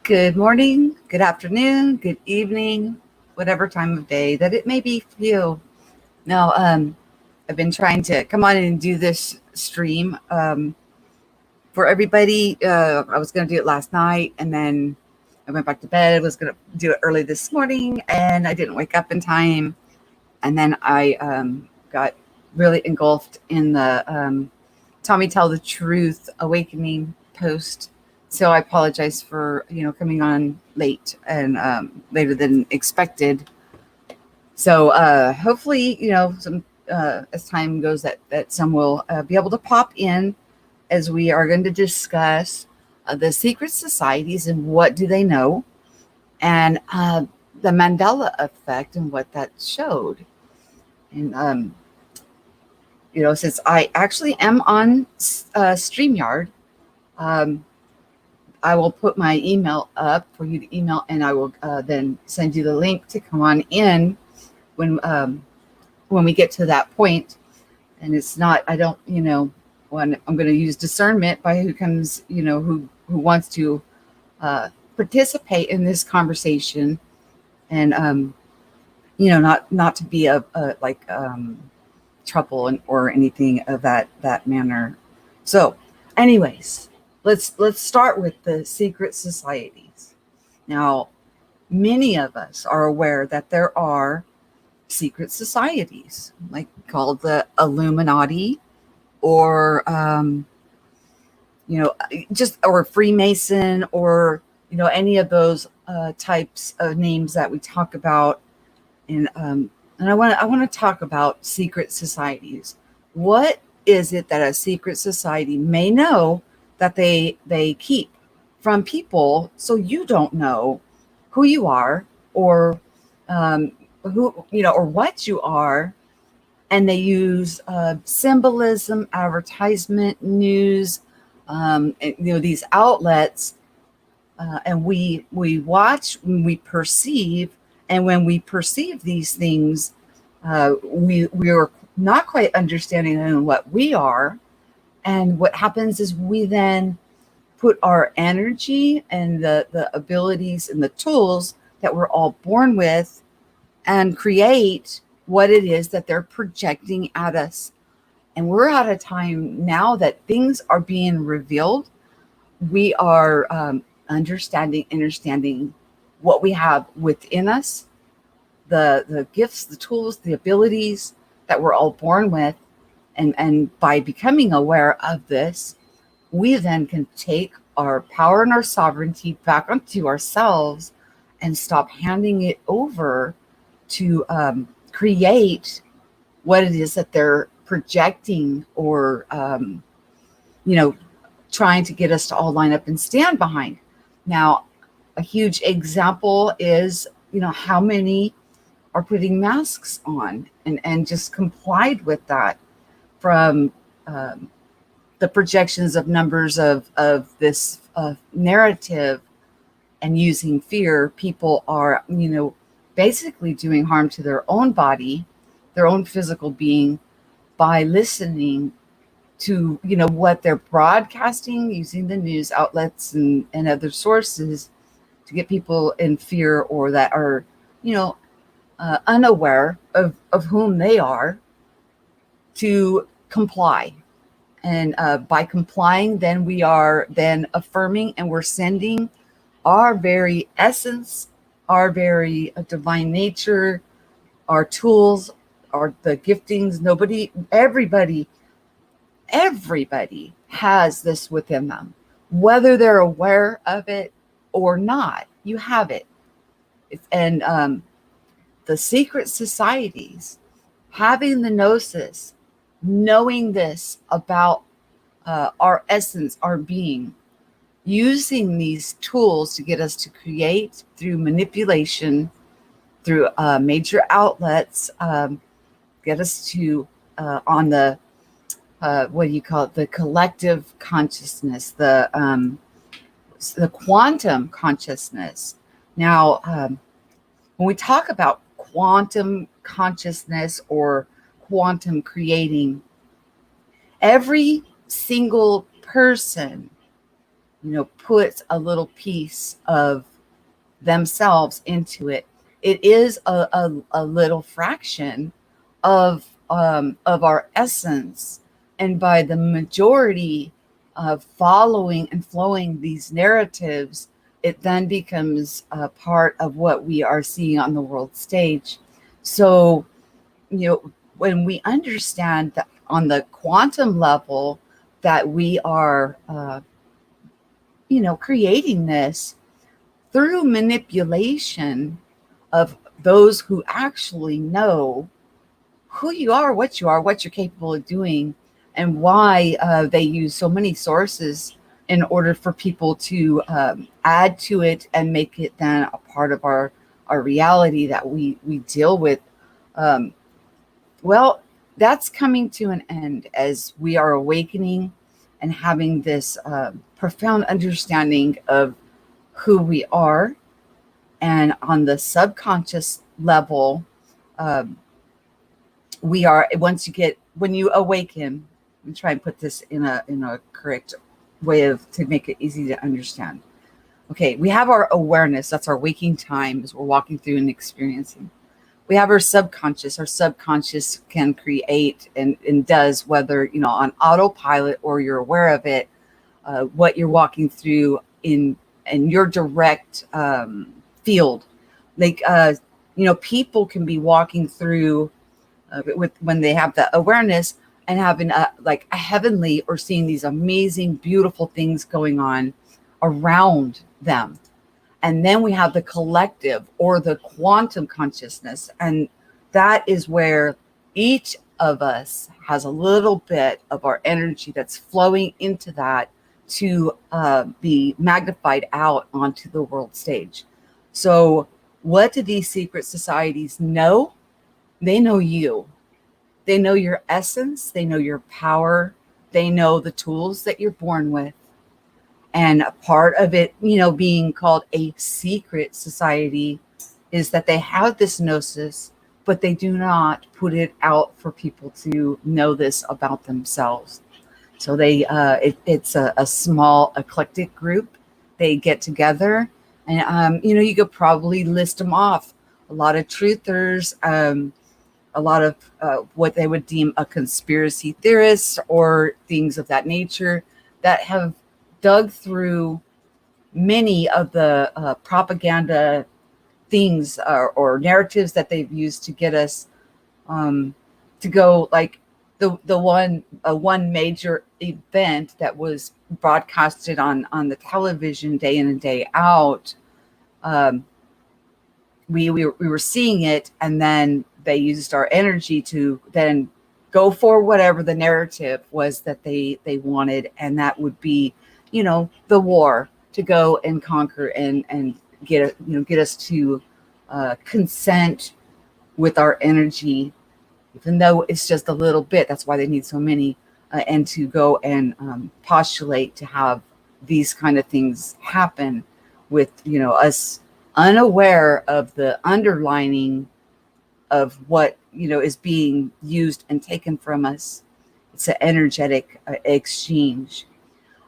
Good morning, good afternoon, good evening, whatever time of day that it may be for you. Now, I've been trying to come on and do this stream for everybody. I was going to do it last night, and then I went back to bed. I was going to do it early this morning, and I didn't wake up in time. And then I got really engulfed in the Tommy Tell the Truth Awakening post. So I apologize for, coming on late and later than expected. So hopefully, some as time goes that some will be able to pop in as we are going to discuss the secret societies and what do they know, and the Mandela Effect and what that showed. And, since I actually am on StreamYard, I will put my email up for you to email, and I will then send you the link to come on in when we get to that point. And it's not, I don't, when I'm going to use discernment by who comes, who wants to participate in this conversation, and not to be like trouble or anything of that manner. So, anyways. Let's start with the secret societies. Now, many of us are aware that there are secret societies, like called the Illuminati, or or Freemason, or any of those types of names that we talk about. And I want to talk about secret societies. What is it that a secret society may know that they keep from people, so you don't know who you are, or or what you are, and they use symbolism, advertisement, news, these outlets, and we watch, we perceive, and when we perceive these things, we are not quite understanding what we are. And what happens is we then put our energy and the abilities and the tools that we're all born with and create what it is that they're projecting at us. And we're at a time now that things are being revealed. We are understanding what we have within us, the gifts, the tools, the abilities that we're all born with. And by becoming aware of this, we then can take our power and our sovereignty back onto ourselves and stop handing it over to create what it is that they're projecting, or, trying to get us to all line up and stand behind. Now, a huge example is, how many are putting masks on and just complied with that. From the projections of numbers of this narrative and using fear, people are, basically doing harm to their own body, their own physical being, by listening to, what they're broadcasting, using the news outlets and other sources to get people in fear, or that are, unaware of whom they are, to comply. And by complying, then we are then affirming, and we're sending our very essence, our very divine nature, our tools, the giftings. Everybody has this within them, whether they're aware of it or not. You have it. And the secret societies, having the gnosis, knowing this about our essence, our being, using these tools to get us to create through manipulation, through major outlets, get us to on the what do you call it? The collective consciousness, the quantum consciousness. Now, when we talk about quantum consciousness or quantum creating, every single person, puts a little piece of themselves into it. It is a little fraction of our essence, and by the majority of following and flowing these narratives, it then becomes a part of what we are seeing on the world stage. So, when we understand that on the quantum level that we are, creating this through manipulation of those who actually know who you are, what you're capable of doing, and why they use so many sources in order for people to add to it and make it then a part of our reality that we deal with. Well, that's coming to an end as we are awakening and having this profound understanding of who we are. And on the subconscious level, we are, when you awaken, and try and put this in a correct way to make it easy to understand. Okay, we have our awareness. That's our waking time as we're walking through and experiencing. We have our subconscious. Our subconscious can create and does, whether on autopilot or you're aware of it, what you're walking through in your direct field. Like people can be walking through when they have the awareness and having a heavenly, or seeing these amazing, beautiful things going on around them. And then we have the collective or the quantum consciousness. And that is where each of us has a little bit of our energy that's flowing into that to be magnified out onto the world stage. So what do these secret societies know? They know you. They know your essence. They know your power. They know the tools that you're born with. And a part of it, being called a secret society, is that they have this gnosis, but they do not put it out for people to know this about themselves. So it's a small eclectic group. They get together, and you could probably list them off. A lot of truthers, a lot of what they would deem a conspiracy theorists, or things of that nature, that have dug through many of the propaganda things or narratives that they've used to get us to go, like the one major event that was broadcasted on the television day in and day out. We were seeing it, and then they used our energy to then go for whatever the narrative was that they wanted, and that would be the war, to go and conquer and get us to consent with our energy, even though it's just a little bit. That's why they need so many, and to go and postulate to have these kind of things happen with us unaware of the underlining of what is being used and taken from us. It's an energetic exchange.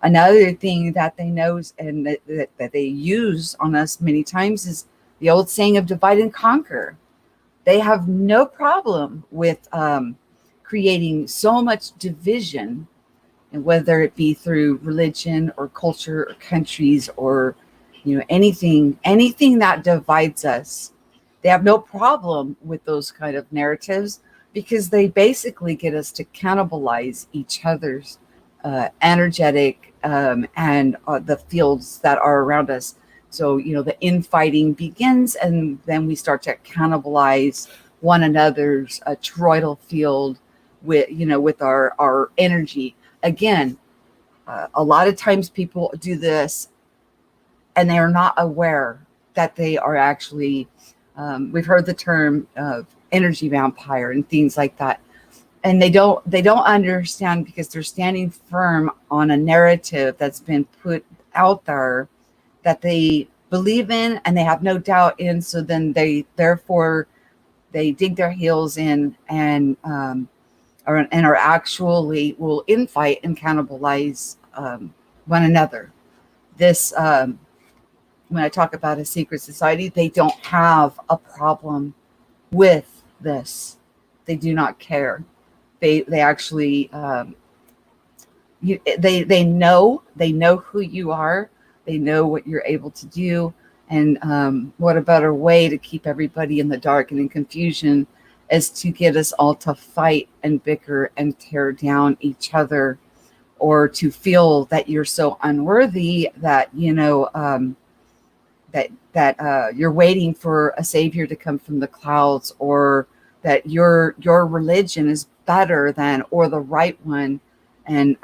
Another thing that they know and that they use on us many times is the old saying of divide and conquer. They have no problem with creating so much division, and whether it be through religion or culture or countries or anything that divides us. They have no problem with those kind of narratives, because they basically get us to cannibalize each other's energetic and the fields that are around us. So the infighting begins, and then we start to cannibalize one another's toroidal field, with our energy. Again, a lot of times people do this and they are not aware that they are actually, we've heard the term of energy vampire and things like that. And they don't understand because they're standing firm on a narrative that's been put out there that they believe in and they have no doubt in. So then they dig their heels in and are actually will infight and cannibalize one another. This when I talk about a secret society, they don't have a problem with this. They do not care. They actually they know who you are. They know what you're able to do, and what a better way to keep everybody in the dark and in confusion is to get us all to fight and bicker and tear down each other, or to feel that you're so unworthy that you're waiting for a savior to come from the clouds, or that your religion is better than or the right one, and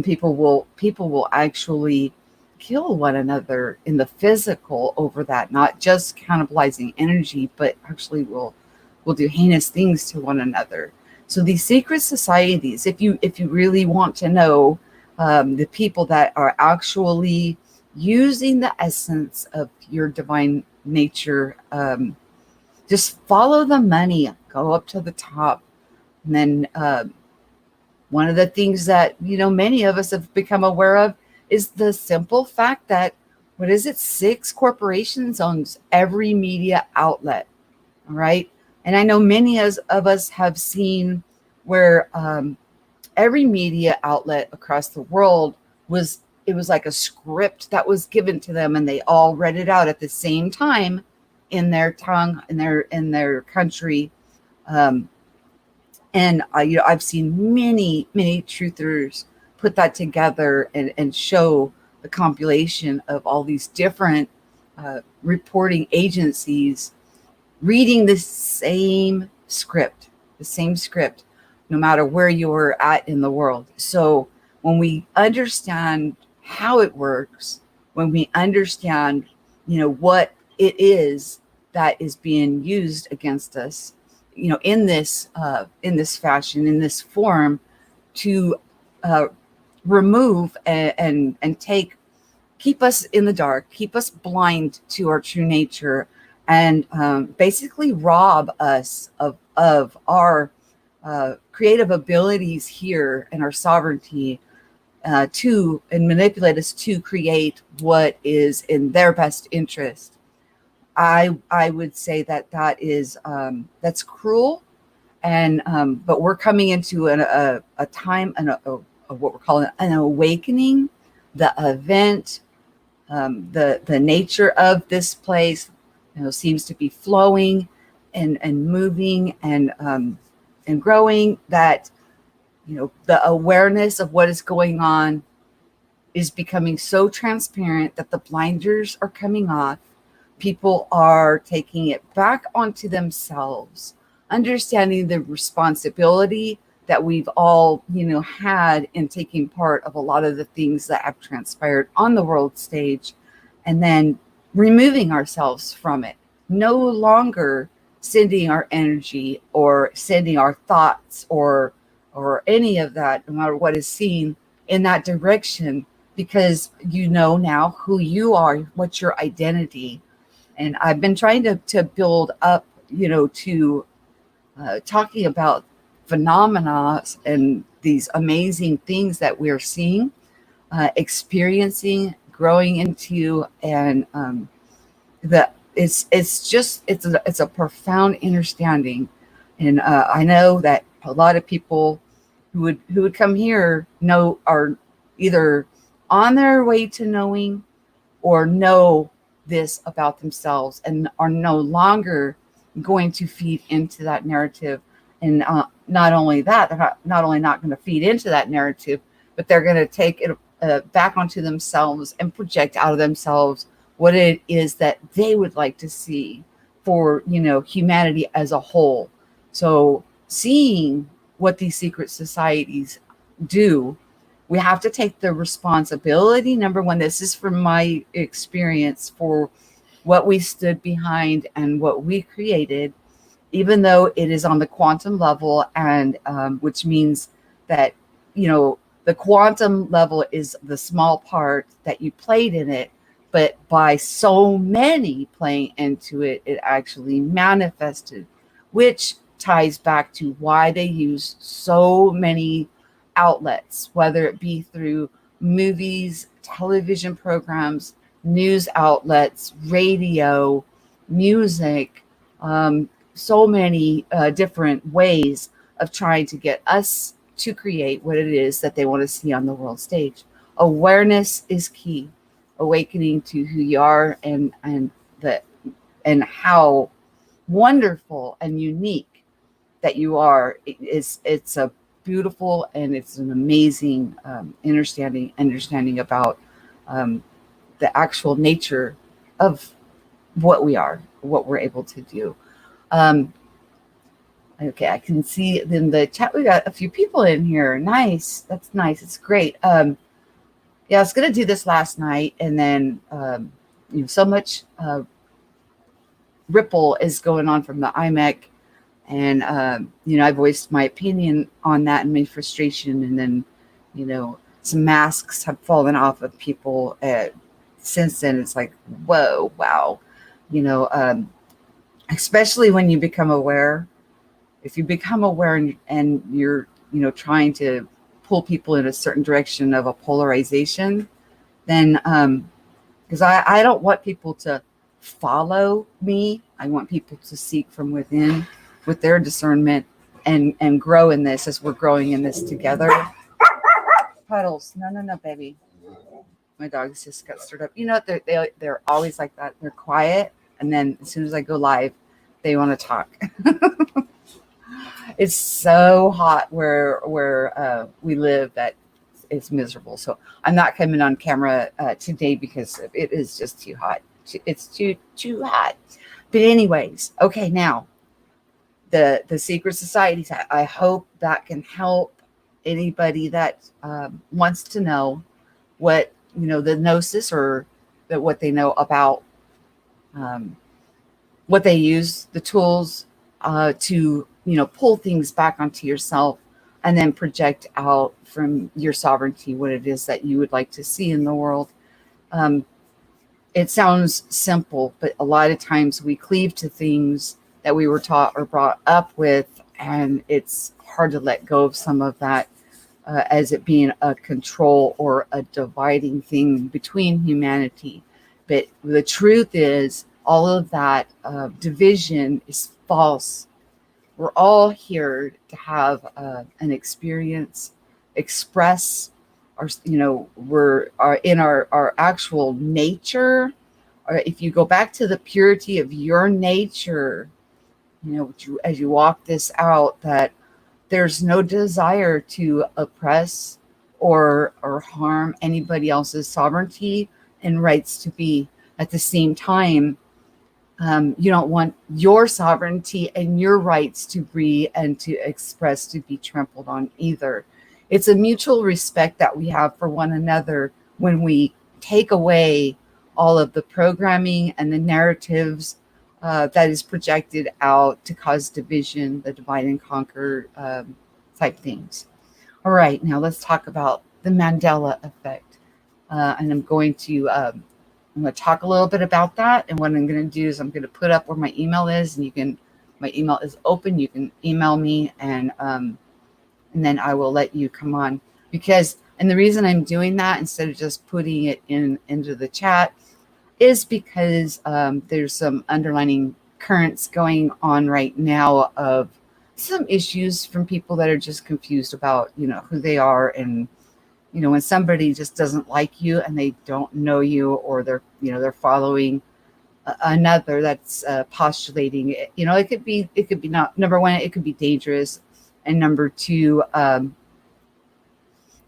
people will actually kill one another in the physical over that, not just cannibalizing energy, but actually will do heinous things to one another. So these secret societies, if you really want to know the people that are actually using the essence of your divine nature, just follow the money, go up to the top. And then one of the things that many of us have become aware of is the simple fact that 6 corporations owns every media outlet. All right. And I know many of us have seen where every media outlet across the world was like a script that was given to them, and they all read it out at the same time in their tongue, in their country. And I've seen many truthers put that together and show the compilation of all these different reporting agencies reading the same script, no matter where you're at in the world. So when we understand how it works, when we understand, what it is that is being used against us, in this fashion, in this form, to remove and keep us in the dark, keep us blind to our true nature, and basically rob us of our creative abilities here and our sovereignty, and manipulate us to create what is in their best interest. I would say that is that's cruel, and but we're coming into a time and what we're calling an awakening, the event, the nature of this place, seems to be flowing and moving and growing. That the awareness of what is going on is becoming so transparent that the blinders are coming off. People are taking it back onto themselves, understanding the responsibility that we've all, had in taking part of a lot of the things that have transpired on the world stage, and then removing ourselves from it. No longer sending our energy or sending our thoughts or any of that, no matter what is seen, in that direction, because now who you are, what's your identity. And I've been trying to build up, to talking about phenomena and these amazing things that we're seeing, experiencing, growing into, and that it's a profound understanding. And I know that a lot of people who would come here are either on their way to knowing or know this about themselves, and are no longer going to feed into that narrative. And not only that, they're not only not going to feed into that narrative, but they're going to take it back onto themselves and project out of themselves what it is that they would like to see for humanity as a whole. So seeing what these secret societies do, we have to take the responsibility. Number one, this is from my experience, for what we stood behind and what we created, even though it is on the quantum level, and which means that, the quantum level is the small part that you played in it, but by so many playing into it, it actually manifested, which ties back to why they use so many outlets, whether it be through movies, television programs, news outlets, radio, music, so many different ways of trying to get us to create what it is that they want to see on the world stage. Awareness is key. Awakening to who you are, and how wonderful and unique that you are. It's a beautiful, and it's an amazing understanding about the actual nature of what we are, what we're able to do. Okay, I can see in the chat we got a few people in here. Nice. That's nice. It's great. Yeah, I was going to do this last night, and then so much ripple is going on from the IMEC, and I voiced my opinion on that and my frustration, and then some masks have fallen off of people since then. It's like, whoa, wow, especially when you become aware. If you become aware and you're trying to pull people in a certain direction of a polarization, then because I don't want people to follow me. I want people to seek from within with their discernment and grow in this as we're growing in this together. Puddles. No, baby. My dogs just got stirred up. They're always like that. They're quiet, and then as soon as I go live, they want to talk. It's so hot where we live that it's miserable. So I'm not coming on camera today because it is just too hot. It's too hot. But anyways, okay, now the secret societies. I hope that can help anybody that wants to know what the gnosis, or that what they know about what they use, the tools to pull things back onto yourself, and then project out from your sovereignty what it is that you would like to see in the world. It sounds simple, but a lot of times we cleave to things that we were taught or brought up with, and it's hard to let go of some of that as it being a control or a dividing thing between humanity. But the truth is, all of that division is false. We're all here to have an experience, express our, we're in our actual nature. Or if you go back to the purity of your nature, as you walk this out, that there's no desire to oppress or harm anybody else's sovereignty and rights to be. At the same time, you don't want your sovereignty and your rights to breathe and to express to be trampled on either. It's a mutual respect that we have for one another when we take away all of the programming and the narratives that is projected out to cause division, the divide and conquer type things. All right, now let's talk about the Mandela Effect. And I'm going to talk a little bit about that. And what I'm going to do is I'm going to put up where my email is, and my email is open. You can email me, and then I will let you come on. And the reason I'm doing that instead of just putting it into the chat is because there's some underlining currents going on right now of some issues from people that are just confused about, who they are. And, when somebody just doesn't like you and they don't know you, or they're following another that's postulating it, it could be not, number one, it could be dangerous. And number two,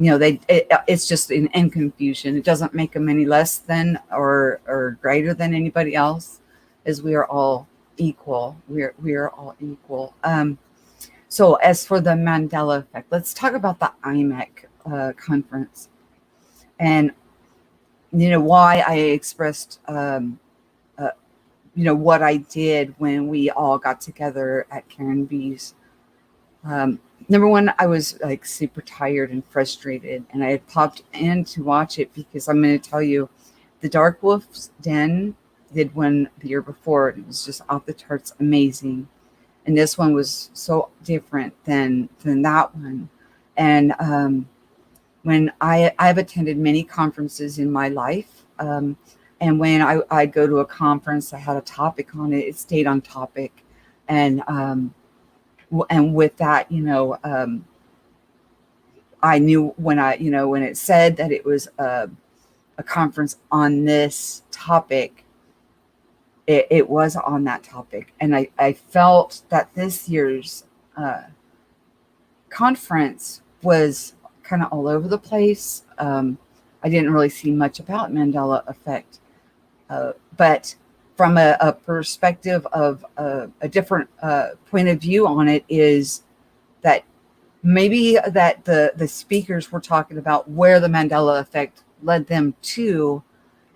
it's just in confusion. It doesn't make them any less than or greater than anybody else, as we are all equal. We are all equal. So as for the Mandela Effect, let's talk about the IMEC conference, and why I expressed uh, what I did when we all got together at Karen B's. Number one, I was like super tired and frustrated, and I had popped in to watch it because I'm going to tell you, the Dark Wolf's Den did one the year before. It was just off the charts amazing, and this one was so different than that one. And when I've attended many conferences in my life, and when I'd go to a conference that had a topic on it, it stayed on topic, and with that, I knew when when it said that it was a conference on this topic, it was on that topic. And I felt that this year's conference was kind of all over the place. I didn't really see much about Mandela Effect, but from a perspective of a different point of view on it, is that maybe that the speakers were talking about where the Mandela Effect led them to,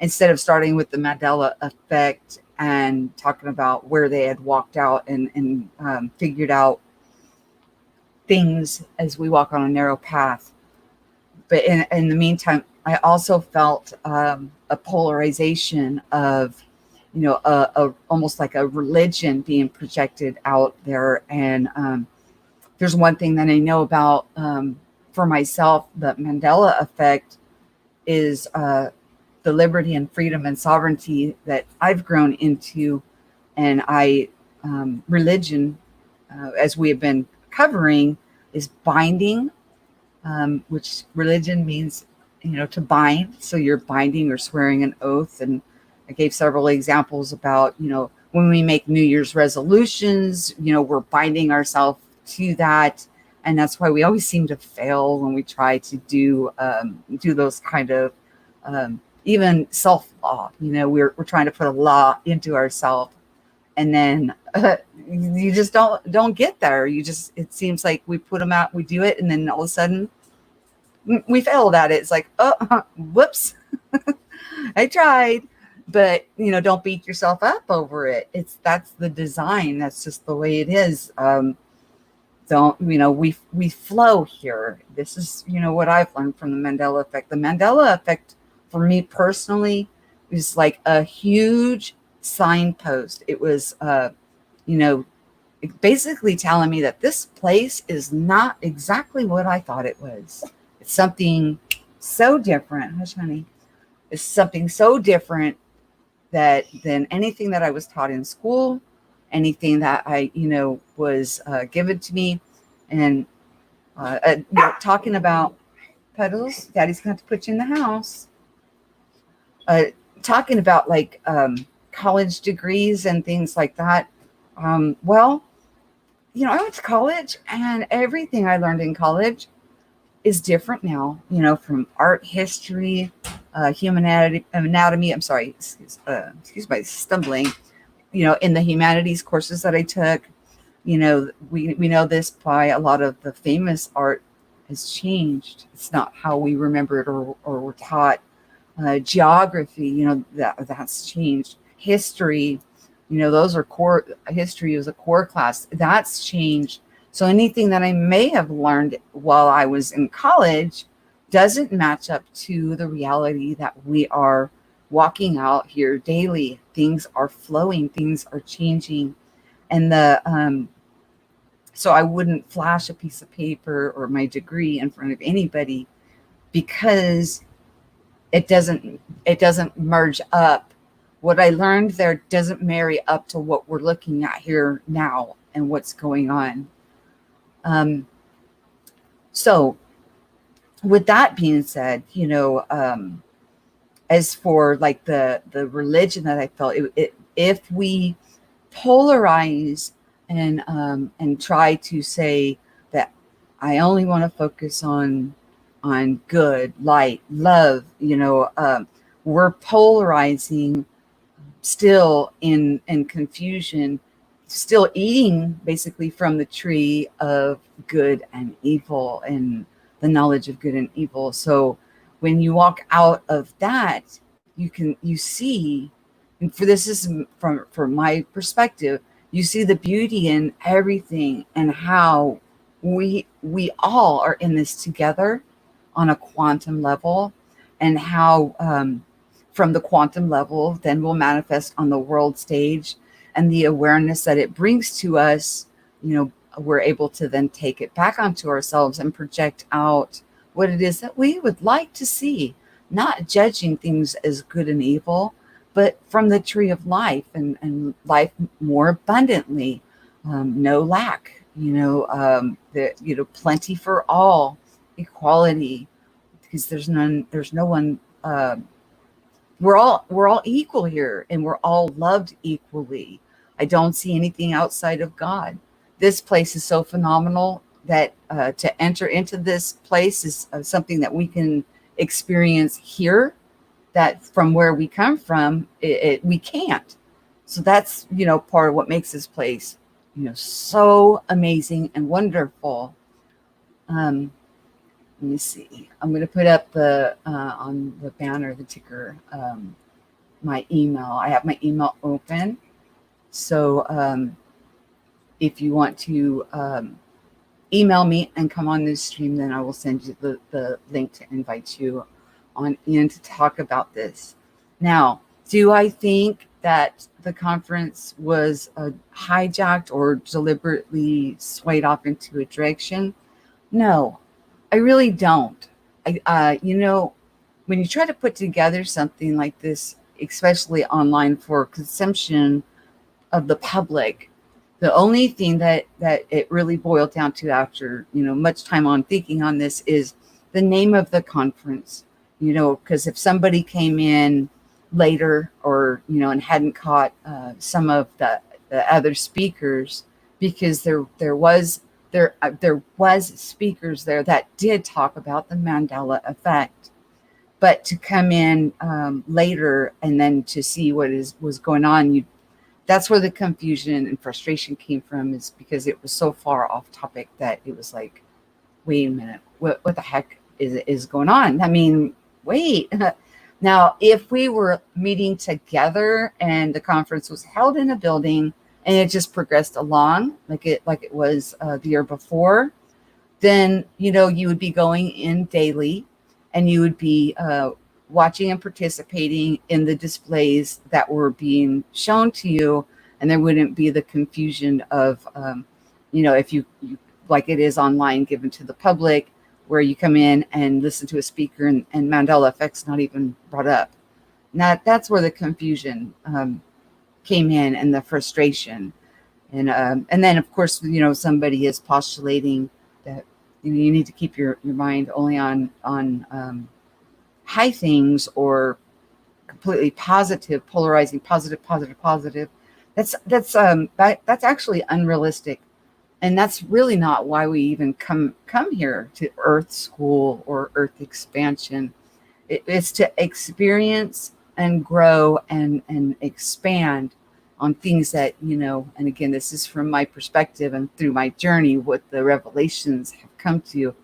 instead of starting with the Mandela Effect and talking about where they had walked out and figured out things as we walk on a narrow path. But in the meantime, I also felt a polarization of, almost like a religion being projected out there. And there's one thing that I know about for myself, the Mandela Effect, is the liberty and freedom and sovereignty that I've grown into. And religion, as we have been covering, is binding, which religion means, to bind. So you're binding or swearing an oath. And I gave several examples about, when we make New Year's resolutions, we're binding ourselves to that. And that's why we always seem to fail when we try to do those kind of, even self-law. We're trying to put a law into ourselves, and then you just don't get there. It seems like we put them out, we do it, and then all of a sudden we failed at it. It's like, oh, whoops, I tried. But don't beat yourself up over it. That's the design. That's just the way it is. We flow here. This is what I've learned from the Mandela Effect. The Mandela Effect, for me personally, is like a huge signpost. It was basically telling me that this place is not exactly what I thought it was. It's something so different. Hush, honey. It's something so different than anything that I was taught in school, anything that I was given to me. And talking about Puddles, Daddy's gonna have to put you in the house. Talking about like college degrees and things like that. Well, I went to college, and everything I learned in college is different now, from art history, human anatomy. I'm sorry, excuse my stumbling. In the humanities courses that I took, we know this by a lot of the famous art has changed. It's not how we remember it or were taught. Geography, that's changed. History, those are core. History is a core class. That's changed. So anything that I may have learned while I was in college doesn't match up to the reality that we are walking out here daily. Things are flowing, things are changing. And so I wouldn't flash a piece of paper or my degree in front of anybody, because it doesn't merge up. What I learned there doesn't marry up to what we're looking at here now and what's going on. So with that being said, as for like the religion that I felt, if we polarize and try to say that I only want to focus on good, light, love, we're polarizing still in confusion, still eating basically from the tree of good and evil and the knowledge of good and evil. So when you walk out of that, you see, and for this is from my perspective, you see the beauty in everything and how we all are in this together on a quantum level, and how from the quantum level then will manifest on the world stage, and the awareness that it brings to us, we're able to then take it back onto ourselves and project out what it is that we would like to see, not judging things as good and evil, but from the tree of life, and life more abundantly, no lack, plenty for all, equality, because there's no one. We're all equal here, and we're all loved equally. I don't see anything outside of God. This place is so phenomenal that to enter into this place is something that we can experience here, that from where we come from, we can't. So that's, part of what makes this place, so amazing and wonderful. Let me see. I'm going to put up the on the banner, the ticker, my email. I have my email open. So if you want to email me and come on this stream, then I will send you the link to invite you on in to talk about this. Now, do I think that the conference was hijacked or deliberately swayed off into a direction? No, I really don't. When you try to put together something like this, especially online for consumption of the public, the only thing that it really boiled down to after, much time on thinking on this is the name of the conference, because if somebody came in later or, and hadn't caught some of the other speakers, because there was speakers there that did talk about the Mandela Effect, but to come in later and then to see what was going on, that's where the confusion and frustration came from, is because it was so far off topic that it was like, wait a minute, what the heck is going on? I mean, wait. Now, if we were meeting together and the conference was held in a building and it just progressed along like it was the year before, then, you would be going in daily and you would be watching and participating in the displays that were being shown to you, and there wouldn't be the confusion of, if you like it is online given to the public, where you come in and listen to a speaker and Mandela Effect's not even brought up. Now, that's where the confusion came in, and the frustration. And then, of course, somebody is postulating that you need to keep your mind only on high things, or completely positive, polarizing, positive. That's actually unrealistic, and that's really not why we even come here to Earth School or Earth Expansion. It's to experience and grow and expand on things that, and again, this is from my perspective and through my journey, what the revelations have come to,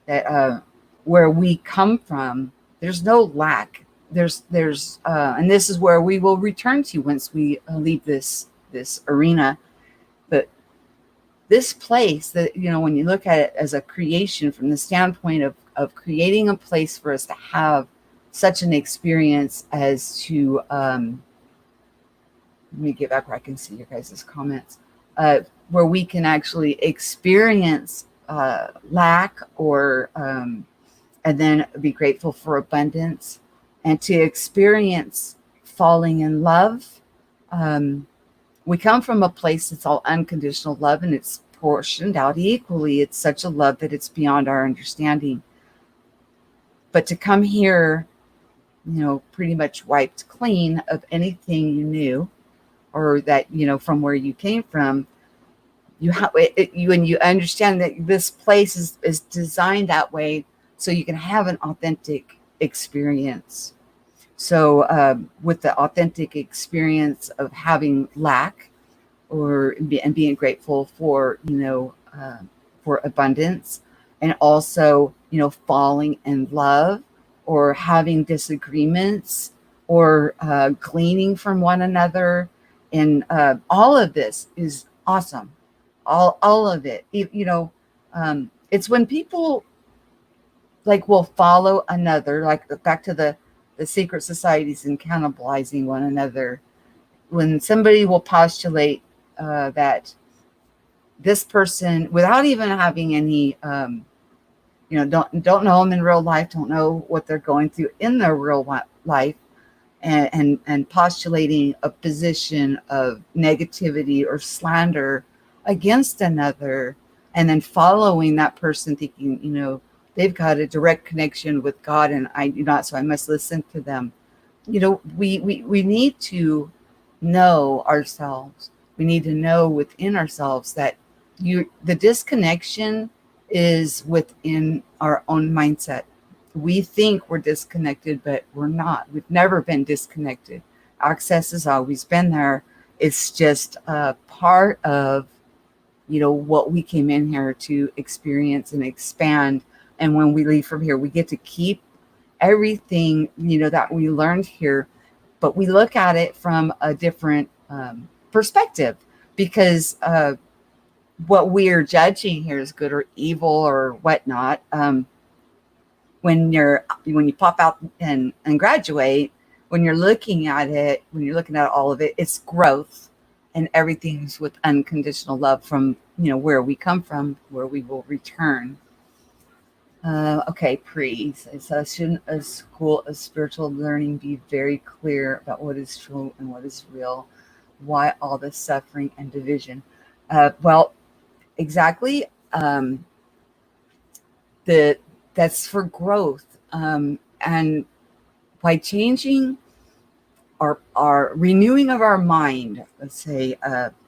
that where we come from, there's no lack. There's and this is where we will return to once we leave this arena. But this place, that, when you look at it as a creation from the standpoint of creating a place for us to have such an experience as to, let me get back where I can see your guys' comments, where we can actually experience lack, or and then be grateful for abundance, and to experience falling in love. We come from a place that's all unconditional love, and it's portioned out equally. It's such a love that it's beyond our understanding. But to come here, pretty much wiped clean of anything you knew, or that, from where you came from, you understand that this place is designed that way so you can have an authentic experience. So with the authentic experience of having lack, and being grateful for, for abundance, and also, falling in love or having disagreements or gleaning from one another. And all of this is awesome. All of it. It's when people like will follow another, like back to the secret societies and cannibalizing one another. When somebody will postulate that this person, without even having any, don't know them in real life, don't know what they're going through in their real life, and postulating a position of negativity or slander against another, and then following that person, thinking, they've got a direct connection with God and I do not, so I must listen to them. We need to know ourselves. We need to know within ourselves that the disconnection is within our own mindset. We think we're disconnected, but we're not. We've never been disconnected. Access has always been there. It's just a part of, what we came in here to experience and expand. And when we leave from here, we get to keep everything, that we learned here, but we look at it from a different perspective, because what we're judging here is good or evil or whatnot. When you pop out and graduate, when you're looking at it, when you're looking at all of it, it's growth, and everything's with unconditional love from, where we come from, where we will return. Okay, Pre says, shouldn't a school of spiritual learning be very clear about what is true and what is real? Why all the suffering and division? Well, exactly. That's for growth, and by changing our renewing of our mind, let's say,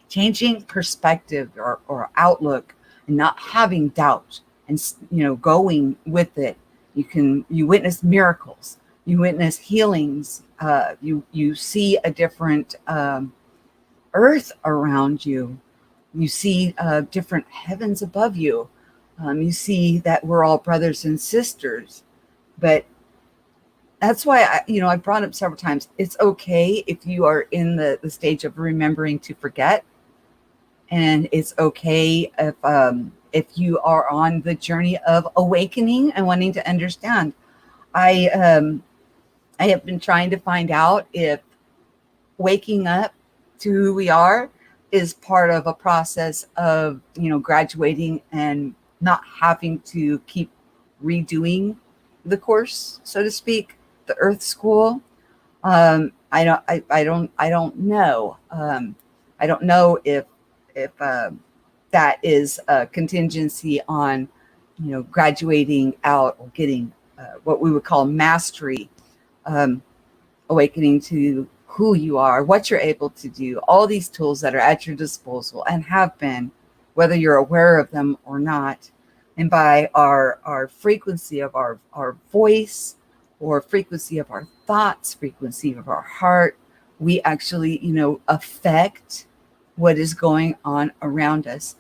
changing perspective or outlook, and not having doubt, and going with it, you witness miracles, you witness healings, you see a different earth around you, you see different heavens above you, you see that we're all brothers and sisters. But that's why I brought up several times, it's okay if you are in the stage of remembering to forget, and it's okay if you are on the journey of awakening and wanting to understand. I have been trying to find out if waking up to who we are is part of a process of, graduating and not having to keep redoing the course, so to speak, the Earth School. I don't know. I don't know if that is a contingency on, graduating out or getting what we would call mastery, awakening to who you are, what you're able to do, all these tools that are at your disposal and have been, whether you're aware of them or not. And by our frequency of our voice, or frequency of our thoughts, frequency of our heart, we actually, affect what is going on around us,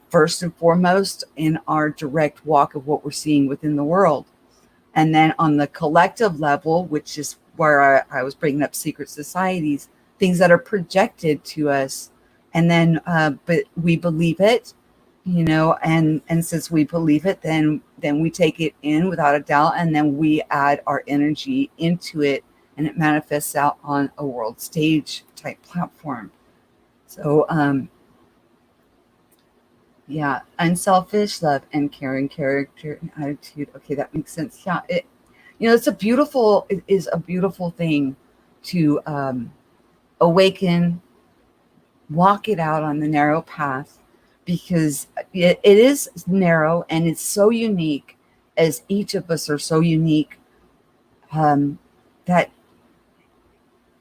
first and foremost in our direct walk of what we're seeing within the world. And then on the collective level, which is where I was bringing up secret societies, things that are projected to us. And then, but we believe it, and since we believe it, then we take it in without a doubt, and then we add our energy into it, and it manifests out on a world stage type platform. So, yeah, unselfish love and caring character and attitude. Okay, that makes sense. Yeah, it is a beautiful thing to awaken, walk it out on the narrow path, because it is narrow and it's so unique, as each of us are so unique, that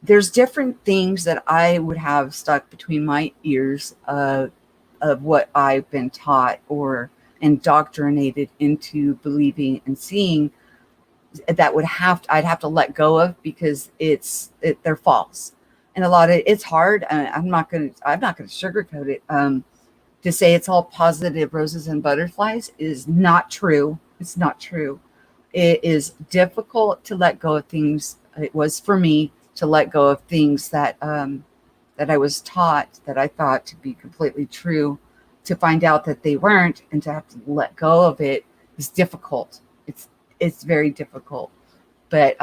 there's different things that I would have stuck between my ears of what I've been taught or indoctrinated into believing and seeing, that I'd have to let go of, because they're false. And a lot of it's hard. I'm not gonna sugarcoat it. To say it's all positive roses and butterflies is not true. It's not true. It is difficult to let go of things. It was for me to let go of things that I was taught that I thought to be completely true, to find out that they weren't, and to have to let go of it is difficult. It's very difficult. But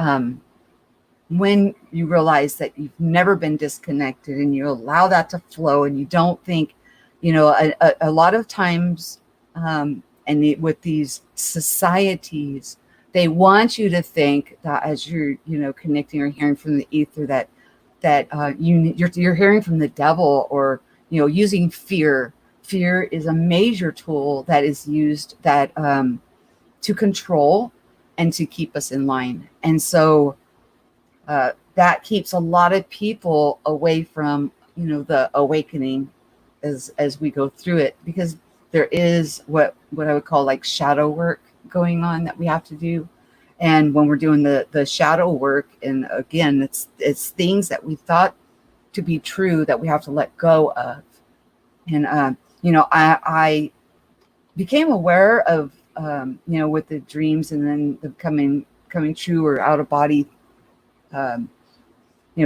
when you realize that you've never been disconnected and you allow that to flow, and you don't think, a lot of times, with these societies, they want you to think that as you're, connecting or hearing from the ether, you're hearing from the devil, or using fear. Fear is a major tool that is used to control and to keep us in line, and so that keeps a lot of people away from the awakening as we go through it, because there is what I would call like shadow work going on that we have to do. And when we're doing the shadow work, and again, it's things that we thought to be true that we have to let go of. And I became aware of with the dreams, and then the coming true, or out of body,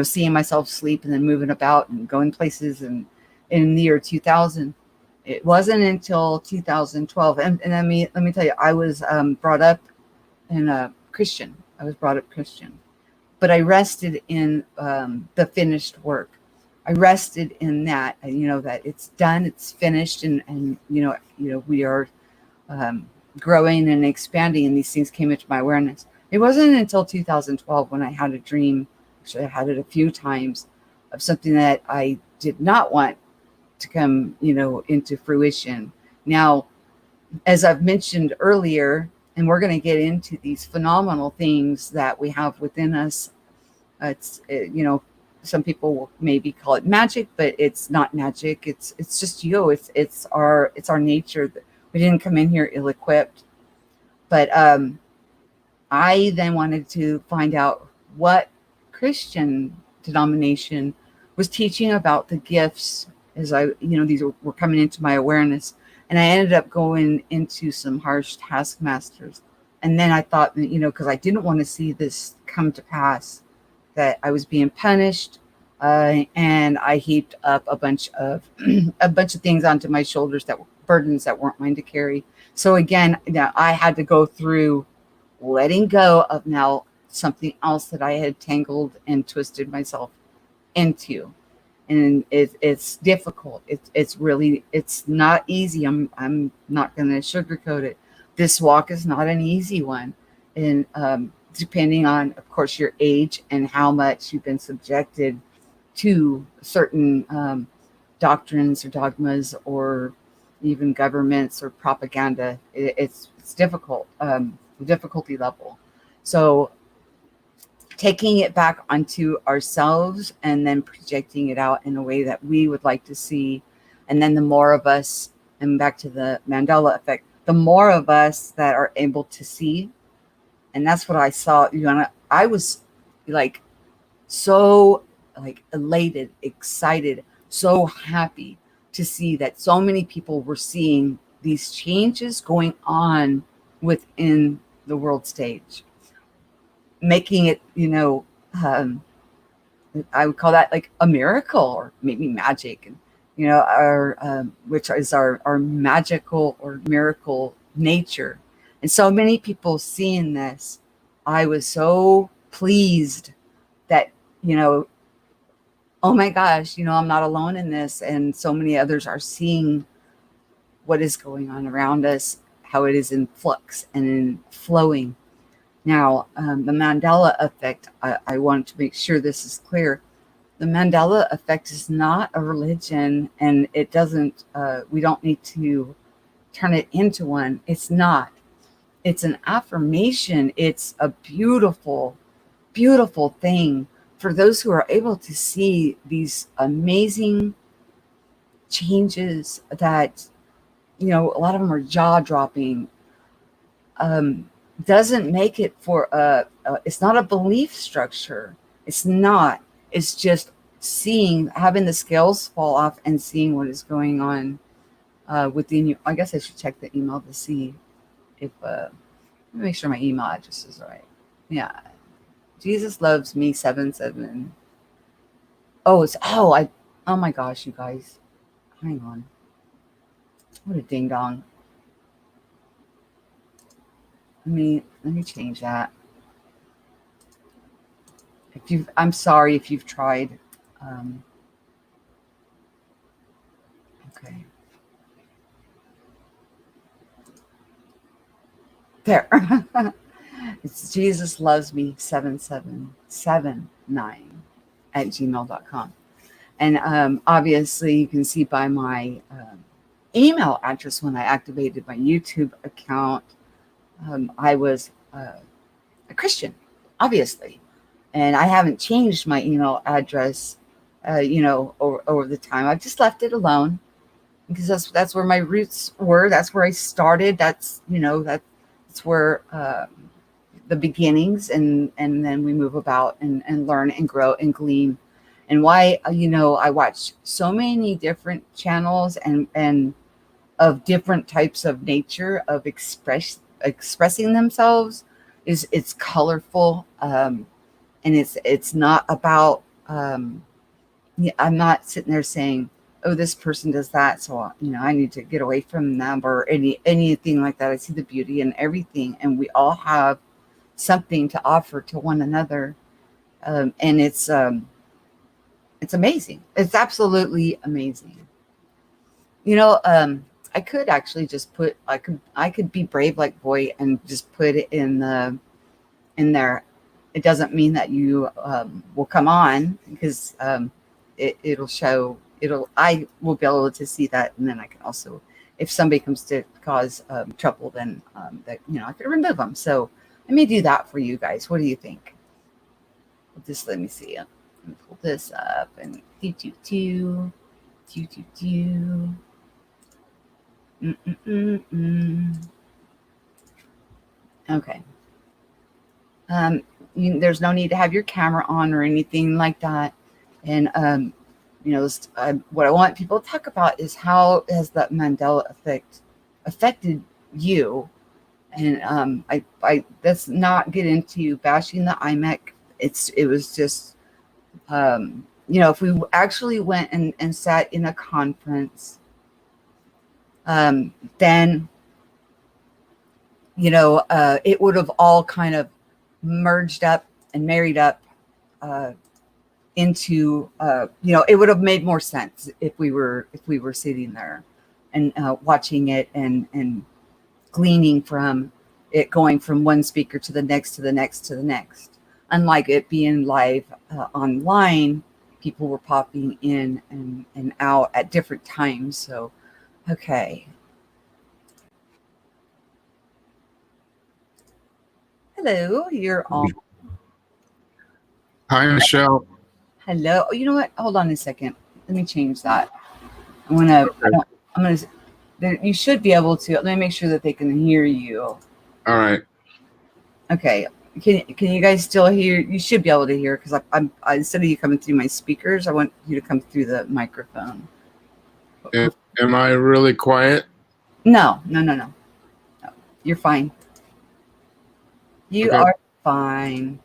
seeing myself sleep and then moving about and going places, and in the year 2000. It wasn't until 2012, and let me tell you, I was brought up in a Christian. I was brought up Christian, but I rested in the finished work. I rested in that, that it's done, it's finished, and we are growing and expanding, and these things came into my awareness. It wasn't until 2012 when I had a dream. Actually, I had it a few times, of something that I did not want to come, into fruition. Now, as I've mentioned earlier, and we're going to get into these phenomenal things that we have within us. Some people will maybe call it magic, but it's not magic. It's just it's our nature. We didn't come in here ill-equipped. But I then wanted to find out what Christian denomination was teaching about the gifts, as these were coming into my awareness. And I ended up going into some harsh taskmasters. And then I thought, because I didn't want to see this come to pass, that I was being punished. And I heaped up a bunch of things onto my shoulders, that were burdens that weren't mine to carry. So again, I had to go through letting go of now something else that I had tangled and twisted myself into. And it's difficult. It's not easy. I'm not going to sugarcoat it. This walk is not an easy one. And depending on, of course, your age and how much you've been subjected to certain doctrines or dogmas, or even governments or propaganda, it's difficult, the difficulty level. So taking it back onto ourselves and then projecting it out in a way that we would like to see. And then the more of us, and back to the Mandela effect, the more of us that are able to see. And that's what I saw. I was so elated, excited, so happy to see that so many people were seeing these changes going on within the world stage, making it, I would call that like a miracle, or maybe magic, and which is our magical or miracle nature. And so many people seeing this, I was so pleased that, oh my gosh, I'm not alone in this, and so many others are seeing what is going on around us, how it is in flux and in flowing. Now, the Mandela effect, I want to make sure this is clear. The Mandela effect is not a religion, and it doesn't, we don't need to turn it into one. It's not. It's an affirmation. It's a beautiful, beautiful thing for those who are able to see these amazing changes that, a lot of them are jaw-dropping. Doesn't make it for it's not a belief structure. It's not. It's just seeing, having the scales fall off and seeing what is going on within you. I guess I should check the email to see if, let me make sure my email address is right. Yeah. Jesus loves me 77. Oh, oh my gosh, you guys. Hang on. What a ding dong. Let me change that. I'm sorry if you've tried. Okay. There. It's Jesus loves me 7779 at gmail.com. And obviously you can see by my email address when I activated my YouTube account, I was a Christian, obviously. And I haven't changed my email address, over the time. I've just left it alone because that's where my roots were. That's where I started. That's where the beginnings, and then we move about and learn and grow and glean. And why, I watch so many different channels and of different types of nature of expressing themselves is it's colorful. And it's not about, I'm not sitting there saying, oh, this person does that, so I need to get away from them or anything like that. I see the beauty in everything, and we all have something to offer to one another, and it's amazing. It's absolutely amazing. I could actually just I could be brave like boy and just put it in there. It doesn't mean that you will come on, because it'll show. I will be able to see that, and then I can also, if somebody comes to cause trouble, then I could remove them. So let me do that for you guys. What do you think? Just let me see. Let me pull this up and do. Okay. There's no need to have your camera on or anything like that. And what I want people to talk about is how has that Mandela effect affected you. And I let's not get into bashing the IMEC. It was just if we actually went and sat in a conference, then it would have all kind of merged up and married up into it would have made more sense if we were sitting there and watching it and gleaning from it, going from one speaker to the next to the next to the next. Unlike it being live online, people were popping in and out at different times. So okay. Hello, you're on. Hi, Michelle. Hello. Oh, you know what? Hold on a second. Let me change that. I'm gonna. You should be able to. Let me make sure that they can hear you. All right. Okay. Can you guys still hear? You should be able to hear, because I'm instead of you coming through my speakers, I want you to come through the microphone. Am I really quiet? No. You're fine. You are fine.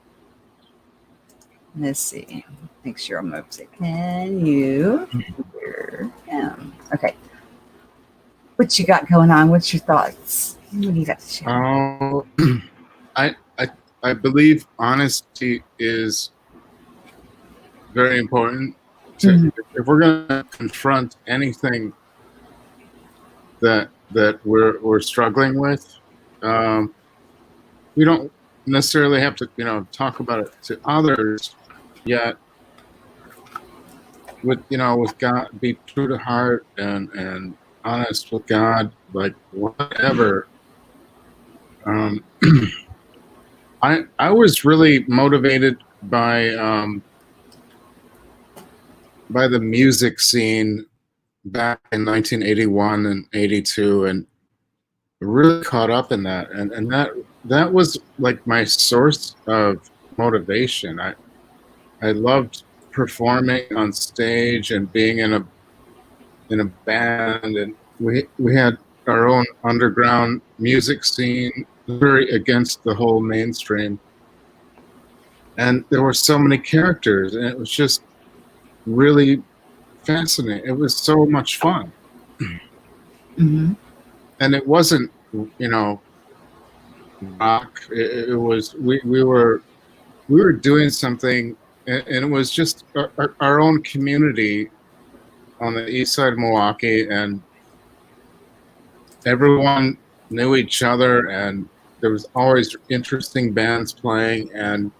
Let's see. Make sure I'm up. Can you hear him? Okay. What you got going on? What's your thoughts? What do you got to share? I believe honesty is very important. If we're going to confront anything that we're struggling with, we don't necessarily have to talk about it to others yet. With God, be true to heart and honest with God, like whatever. I was really motivated by the music scene back in 1981 and 82, and really caught up in that, and that was like my source of motivation. I loved performing on stage and being in a band, and we had our own underground music scene, very against the whole mainstream. And there were so many characters, and it was just really fascinating. It was so much fun. Mm-hmm. And it wasn't, rock. It was we were doing something, and it was just our own community on the east side of Milwaukee, and everyone knew each other, and there was always interesting bands playing, and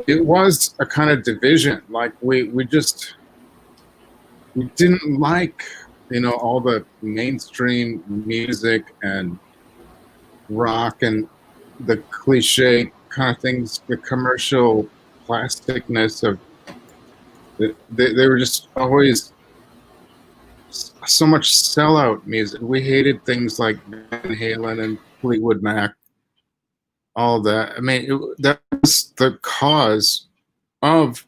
it was a kind of division. Like we didn't like, all the mainstream music and rock and the cliche kind of things, the commercial plasticness of they were just always so much sellout music. We hated things like Van Halen and Fleetwood Mac, all that. I mean, that was the cause of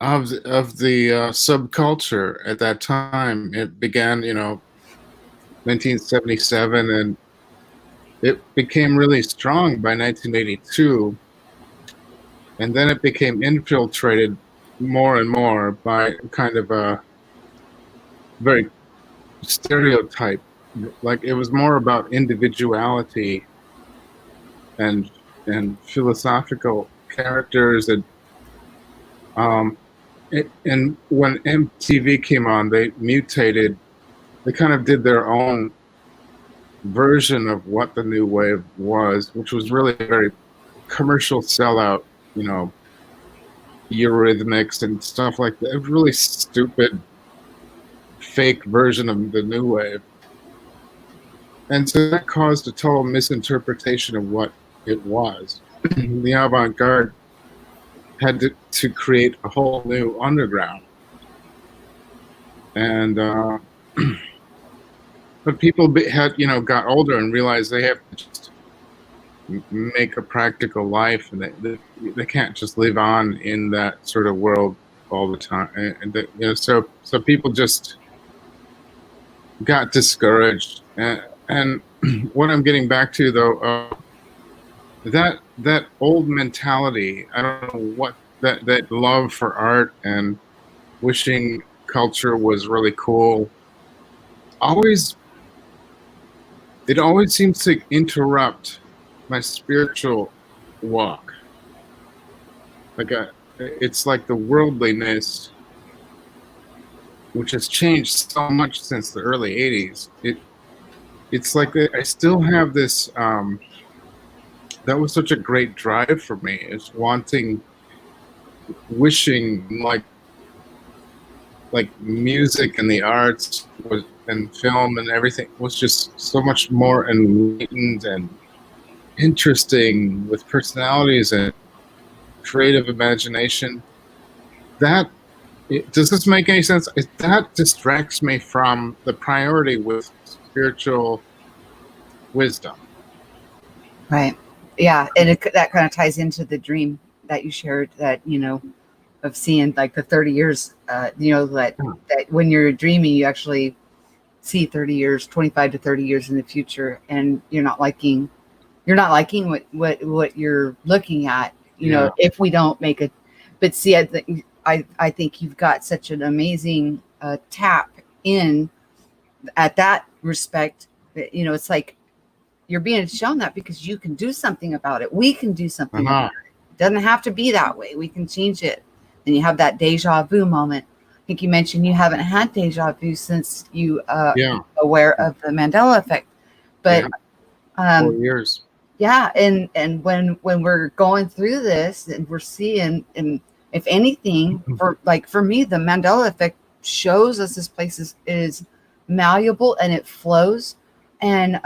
the subculture at that time. It began, 1977, and it became really strong by 1982, and then it became infiltrated more and more by kind of a very stereotype. Like it was more about individuality and philosophical characters, and and when MTV came on, they mutated. They kind of did their own version of what the new wave was, which was really a very commercial sellout, Eurythmics and stuff like that. It was really stupid, fake version of the new wave. And so that caused a total misinterpretation of what it was. The avant-garde had to create a whole new underground. And but people had, got older and realized they have to just make a practical life, and they can't just live on in that sort of world all the time. And so people just got discouraged. And what I'm getting back to, though, that old mentality, I don't know what, that love for art and wishing culture was really cool, it always seems to interrupt my spiritual walk. It's like the worldliness, which has changed so much since the early 80s. It's like I still have this, that was such a great drive for me, is wishing like music and the arts and film and everything was just so much more enlightened and interesting, with personalities and creative imagination. Does this make any sense? That distracts me from the priority with spiritual wisdom. Right. Yeah. And that kind of ties into the dream that you shared, that, of seeing like the 30 years, that when you're dreaming, you actually see 30 years, 25 to 30 years in the future, and you're not liking what you're looking at, if we don't make it. But see, I think you've got such an amazing tap in at that respect that, it's like you're being shown that because you can do something about it. We can do something about it. It doesn't have to be that way. We can change it. And you have that deja vu moment. I think you mentioned you haven't had deja vu since you aware of the Mandela Effect. But 4 years. Yeah, and when we're going through this and we're seeing, and if anything, for me, the Mandela Effect shows us this place is malleable and it flows. And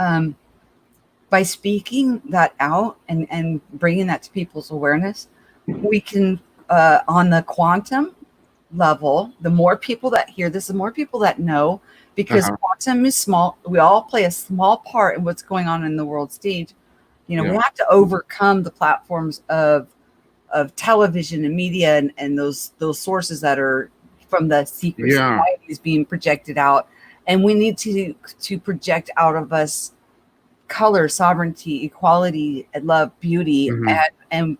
by speaking that out and bringing that to people's awareness, we can, on the quantum level, the more people that hear this, the more people that know, because quantum is small. We all play a small part in what's going on in the world stage. We have to overcome the platforms of television and media and those sources that are from the secret Yeah. societies being projected out. And we need to project out of us color, sovereignty, equality, and love, beauty, Hmm. and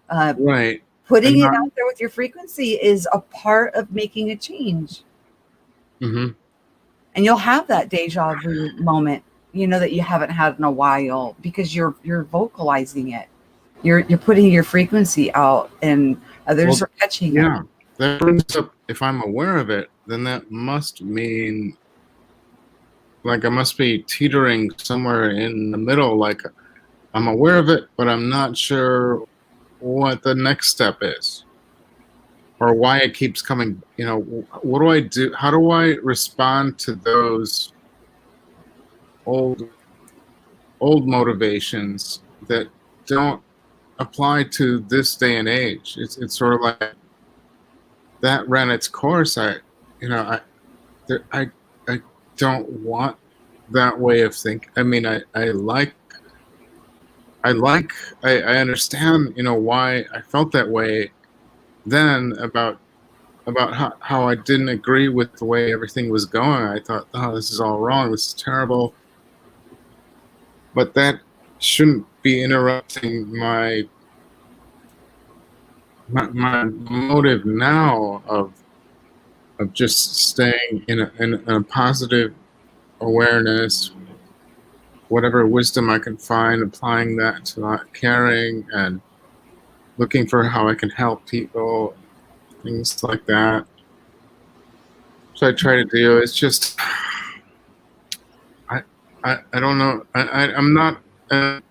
Right. putting And it not, out there with your frequency is a part of making a change. hmm And you'll have that deja vu moment, that you haven't had in a while because you're vocalizing it. You're putting your frequency out, and others Well, are catching it. yeah. That brings up, if I'm aware of it, then that must mean like I must be teetering somewhere in the middle. Like I'm aware of it, but I'm not sure what the next step is or why it keeps coming. What do I do? How do I respond to those old motivations that don't apply to this day and age? It's sort of like that ran its course. You know, I there- I don't want that way of thinking. I mean, I understand, why I felt that way then about how I didn't agree with the way everything was going. I thought, oh, this is all wrong. This is terrible. But that shouldn't be interrupting my motive now of just staying in a positive awareness, whatever wisdom I can find, applying that to not caring and looking for how I can help people, things like that. So I try to do. It's just I don't know. I'm not a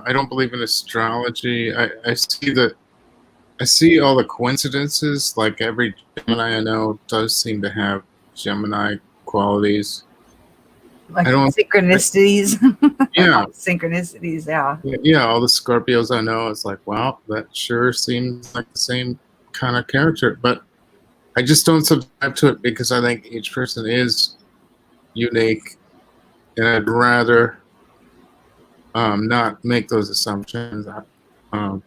I don't believe in astrology. I see all the coincidences. Like every Gemini I know does seem to have Gemini qualities. Like I don't. synchronicities. Yeah, Synchronicities, yeah. yeah. All the Scorpios I know, it's like, wow, that sure seems like the same kind of character. But I just don't subscribe to it because I think each person is unique, and I'd rather not make those assumptions. Um,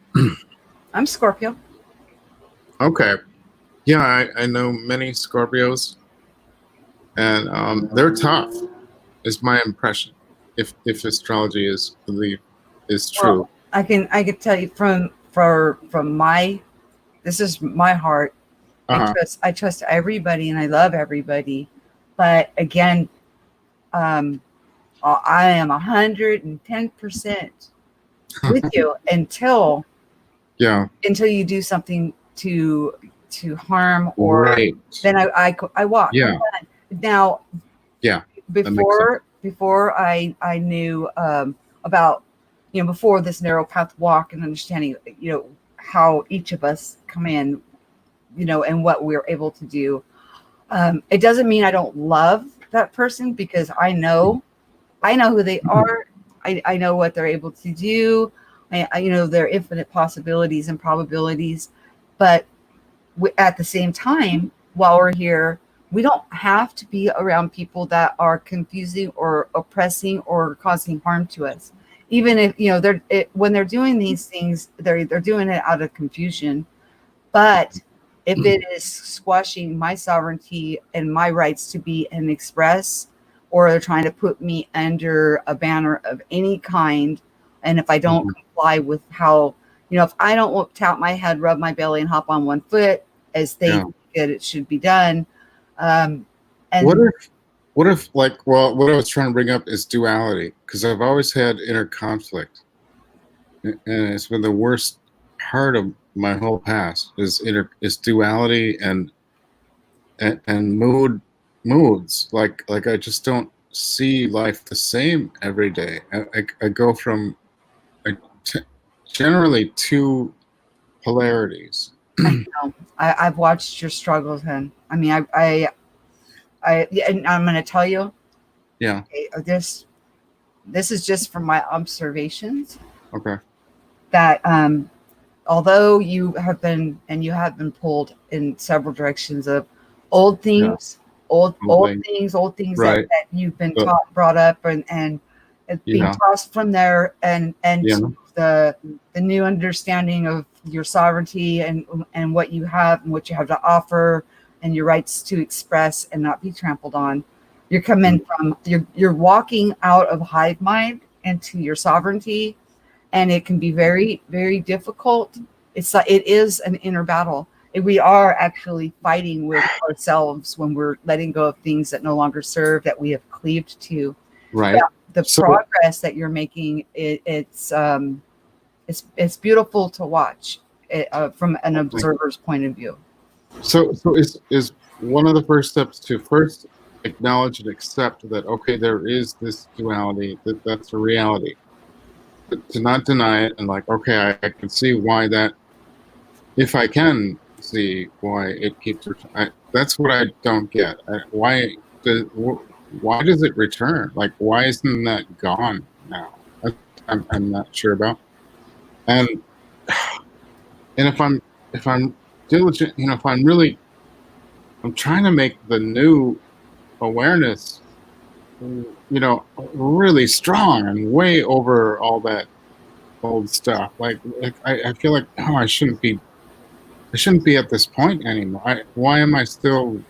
I'm Scorpio. okay, yeah, I know many Scorpios, and they're tough. Is my impression. If astrology is true. Well, I can tell you from my, this is my heart. Uh-huh. I trust everybody and I love everybody, but again, I am 110% with you until Yeah. you do something to harm, or Right. then I walk. Yeah. I'm done. Now, Yeah. before I knew about, before this narrow path walk and understanding, how each of us come in, and what we're able to do. It doesn't mean I don't love that person, because I know who they are. I know what they're able to do. I their infinite possibilities and probabilities. But at the same time, while we're here, we don't have to be around people that are confusing or oppressing or causing harm to us. Even if when they're doing these things, they're doing it out of confusion. But if it is squashing my sovereignty and my rights to be and express, or they're trying to put me under a banner of any kind, and if I don't comply with how, if I don't tap my head, rub my belly, and hop on one foot as they think that it should be done. And what if what I was trying to bring up is duality, because I've always had inner conflict, and it's been the worst part of my whole past is duality and moods. Like I just don't see life the same every day. I go from generally two polarities. I know. I've watched your struggles, and I mean, and I'm going to tell you, Yeah. this is just from my observations. Okay. That although you have been pulled in several directions of old things, old things right. that you've been taught, brought up, and being tossed from there and to the new understanding of your sovereignty and what you have and what you have to offer and your rights to express and not be trampled on. You're coming from you're walking out of hive mind into your sovereignty, and it can be very, very difficult. It is an inner battle. We are actually fighting with ourselves when we're letting go of things that no longer serve, that we have cleaved to. Right. The progress that you're making, it's beautiful to watch from an observer's point of view. So is one of the first steps to first acknowledge and accept that, okay, there is this duality, that's a reality, but to not deny it, and like, okay, I can see why that, if I can see why it keeps that's what I don't get. Why does it return? Like, why isn't that gone now? I'm not sure about. And if I'm diligent, if I'm trying to make the new awareness, really strong and way over all that old stuff. Like I feel like, oh, I shouldn't be at this point anymore. Why am I still?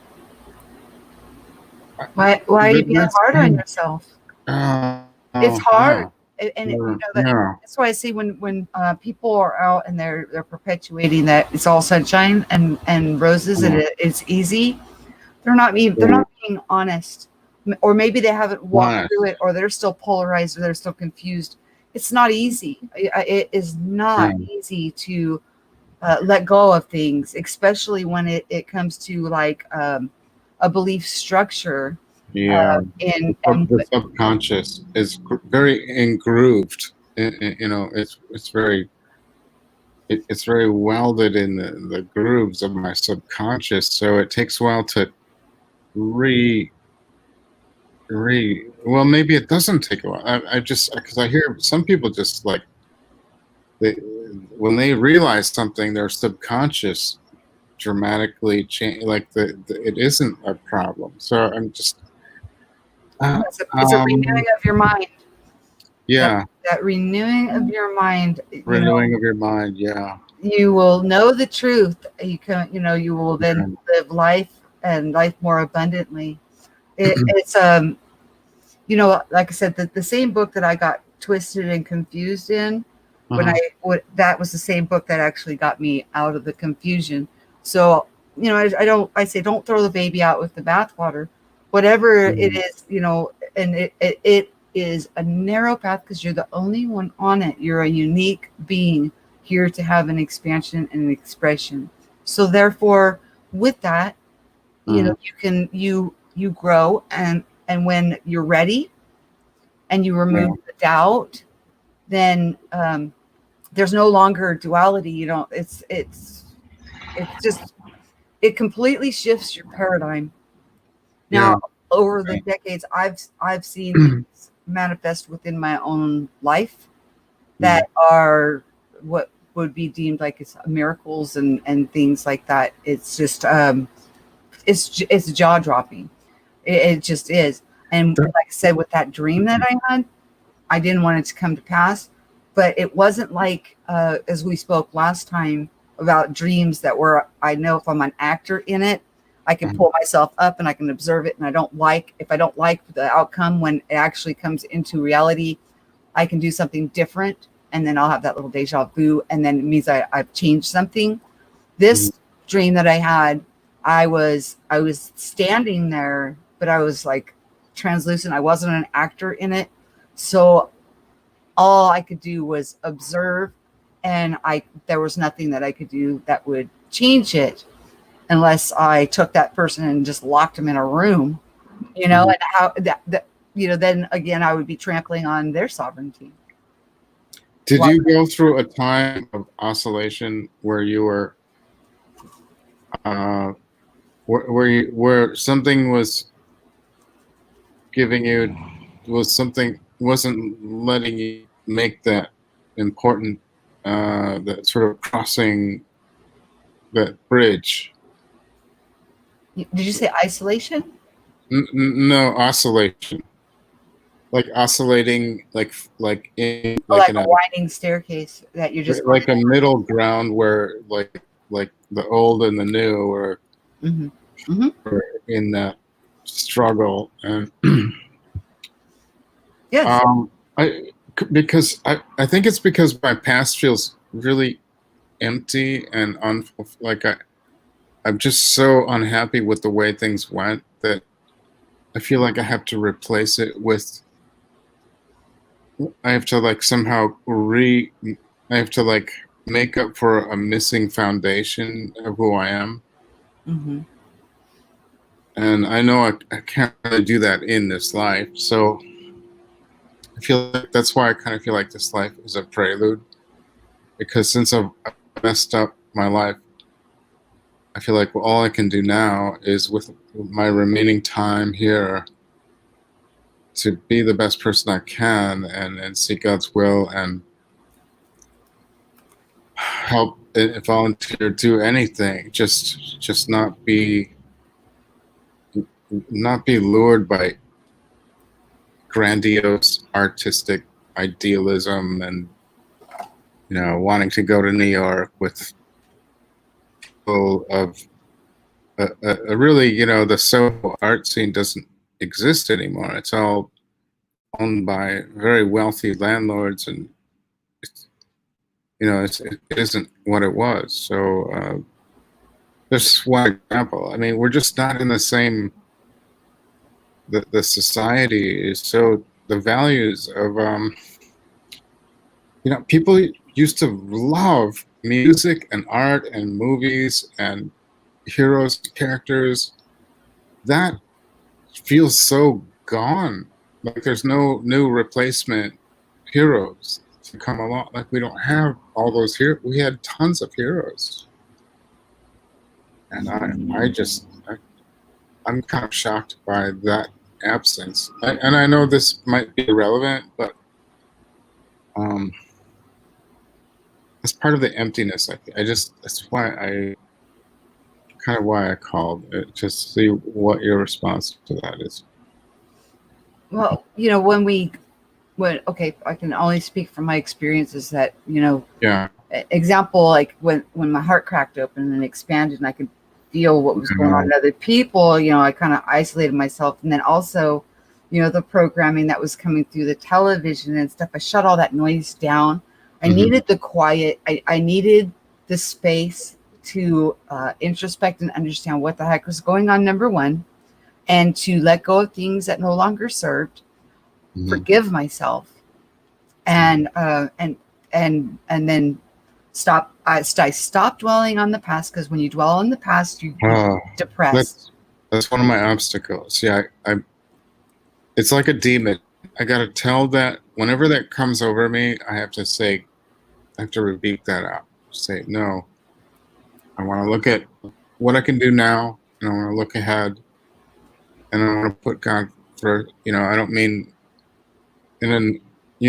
Why are you being hard on yourself? It's hard. Yeah. And that's why I see when people are out and they're perpetuating that it's all sunshine and roses and it's easy. They're not being honest, or maybe they haven't walked through it, or they're still polarized, or they're still confused. It's not easy. It is not easy to let go of things, especially when it comes to like a belief structure. Yeah, and the subconscious is very engrooved. It's very welded in the grooves of my subconscious. So it takes a while to well, maybe it doesn't take a while. I just, because I hear some people just like when they realize something, their subconscious dramatically change. Like it isn't a problem. So I'm just. It's a renewing of your mind. Yeah. That renewing of your mind. Renewing of your mind. Yeah. You will know the truth. You will then live life and life more abundantly. It's like I said, the same book that I got twisted and confused in that was the same book that actually got me out of the confusion. So, I say, don't throw the baby out with the bathwater. Whatever it is, and it is a narrow path because you're the only one on it. You're a unique being here to have an expansion and an expression. So therefore, with that, you grow, and when you're ready and you remove the doubt, then there's no longer duality. It completely shifts your paradigm. Now, over the decades, I've seen things manifest within my own life that are what would be deemed like it's miracles and things like that. It's just it's jaw dropping. It just is. And like I said, with that dream that I had, I didn't want it to come to pass, but it wasn't like as we spoke last time about dreams that were, I know if I'm an actor in it, I can pull myself up and I can observe it. And if I don't like the outcome when it actually comes into reality, I can do something different. And then I'll have that little deja vu. And then it means I've changed something. This dream that I had, I was standing there, but I was like translucent. I wasn't an actor in it. So all I could do was observe, and there was nothing that I could do that would change it unless I took that person and just locked them in a room, and how that then again, I would be trampling on their sovereignty. Did you go through a time of oscillation where you were, where something was giving you, wasn't letting you make that important, that sort of crossing that bridge? Did you say isolation? No, oscillation. like oscillating, like like in a a winding staircase that you're just going. like a middle ground where like the old and the new Hmm. Hmm. are in that struggle. And Yes. um because I think it's because my past feels really empty and like I'm just so unhappy with the way things went that I feel like I have to replace it with, I have to like somehow I have to like make up for a missing foundation of who I am. Hmm. And I know I can't really do that in this life. So I feel like that's why I kind of feel like this life is a prelude, because since I've messed up my life, I feel like all I can do now is with my remaining time here to be the best person I can and seek God's will and help volunteer, do anything, just not be lured by grandiose artistic idealism and wanting to go to New York with people of a really, the Soho art scene doesn't exist anymore. It's all owned by very wealthy landlords, and it isn't what it was. So just one example. I mean, we're just not in the same. The society is so, the values of people used to love music and art and movies and heroes, characters. That feels so gone. Like there's no new replacement heroes to come along. Like we don't have all those here. We had tons of heroes, and I'm kind of shocked by that absence. And I know this might be irrelevant, but um, it's part of the emptiness. That's why I called it, just to see what your response to that is. Well, okay, I can only speak from my experiences that, Yeah. example, like when my heart cracked open and expanded and I could feel what was going on in other people, I kind of isolated myself. And then also, the programming that was coming through the television and stuff, I shut all that noise down. I needed the quiet. I needed the space to introspect and understand what the heck was going on, number one, and to let go of things that no longer served, forgive myself, and then stop. I stop dwelling on the past, because when you dwell on the past, you depressed. That's one of my obstacles. Yeah, it's like a demon. I got to tell that whenever that comes over me, I have to rebuke that out. Say, no, I want to look at what I can do now, and I want to look ahead, and I want to put God first. I don't mean, you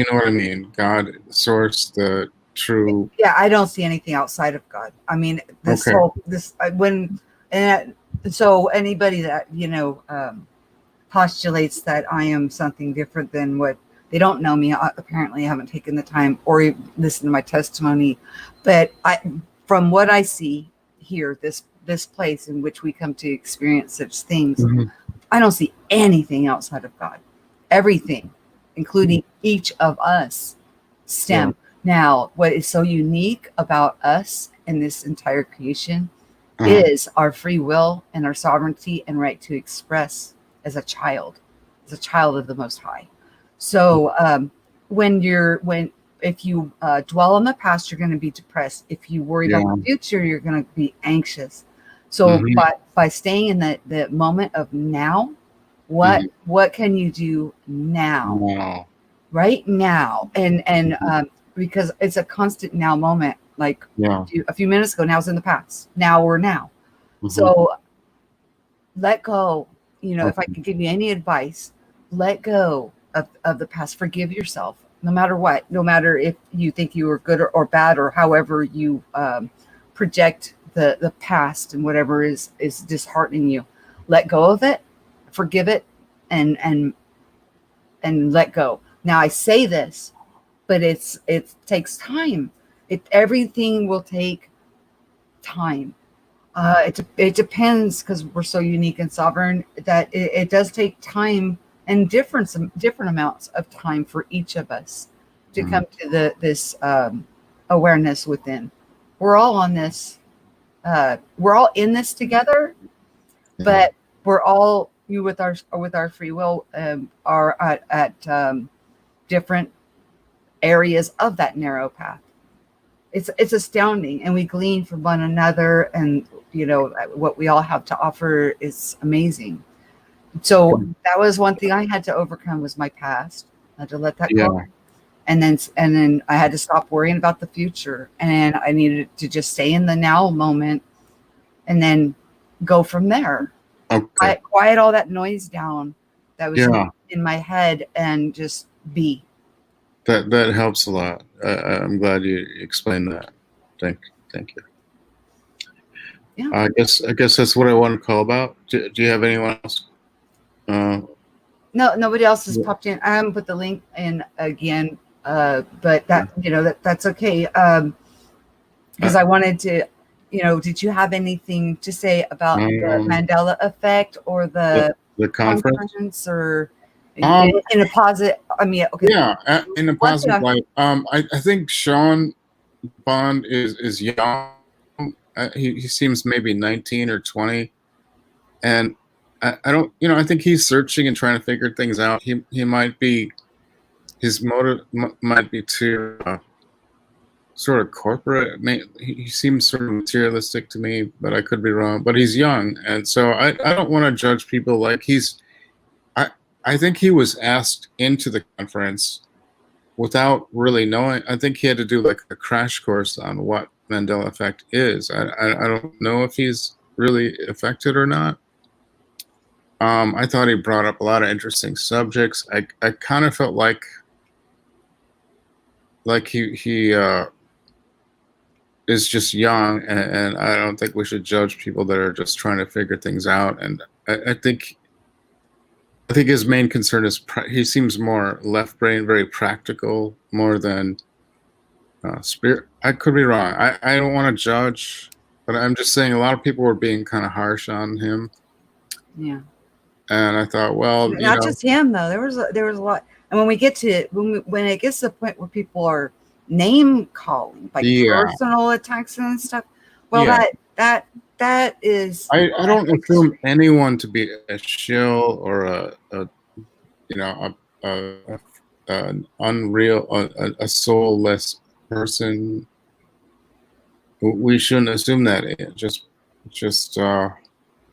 know what I mean? God, source, the true. Yeah, I don't see anything outside of God. I mean, this Okay. whole this when and so anybody that postulates that I am something different than what, they don't know me. Apparently, I haven't taken the time or even listened to my testimony, but from what I see here, this place in which we come to experience such things, I don't see anything outside of God. Everything, including each of us, stem. Now, what is so unique about us and this entire creation is our free will and our sovereignty and right to express as a child of the Most High. So if you dwell on the past, you're going to be depressed. If you worry about the future, you're going to be anxious. So by staying in the moment of now, what can you do now? Wow. Right now, and because it's a constant now moment. Like a few minutes ago, now's in the past. Now or now. So let go. If I could give you any advice, let go of the past. Forgive yourself, no matter what. No matter if you think you were good or bad, or however you project the past and whatever is disheartening you. Let go of it, forgive it, and and let go. Now I say this, but it takes time. Everything will take time. It depends, because we're so unique and sovereign, that it does take time and different amounts of time for each of us to come to this awareness within. We're all on this. We're all in this together, but we're all with our free will are at different areas of that narrow path. It's astounding, and we glean from one another, and what we all have to offer is amazing. So that was one thing I had to overcome, was my past. I had to let that go, and then I had to stop worrying about the future, and I needed to just stay in the now moment, and then go from there. Okay. Quiet all that noise down that was in my head, and just be. That helps a lot. I'm glad you explained that. Thank you. Yeah. I guess that's what I want to call about. Do you have anyone else? No, nobody else has popped in. I haven't put the link in again, but that's okay. Because I wanted to, did you have anything to say about the Mandela Effect or the conference, or in a positive? I mean, okay. Yeah, in a positive light. I think Sean Bond is young. He seems maybe 19 or 20, and I don't, I think he's searching and trying to figure things out. He might be, his motive might be too sort of corporate. He seems sort of materialistic to me, but I could be wrong. But he's young, and so I don't want to judge people like he's. I think he was asked into the conference without really knowing. I think he had to do like a crash course on what Mandela Effect is. I don't know if he's really affected or not. I thought he brought up a lot of interesting subjects. I kind of felt like he is just young, and I don't think we should judge people that are just trying to figure things out. And I think his main concern is he seems more left brain, very practical, more than spirit. I could be wrong. I don't want to judge, but I'm just saying a lot of people were being kind of harsh on him. Yeah. And I thought, well, not just him though. There was a lot. And when it gets to the point where people are name calling, like personal attacks and stuff, well, that is. I don't assume anyone to be a shill or an unreal, a soulless person. We shouldn't assume that just or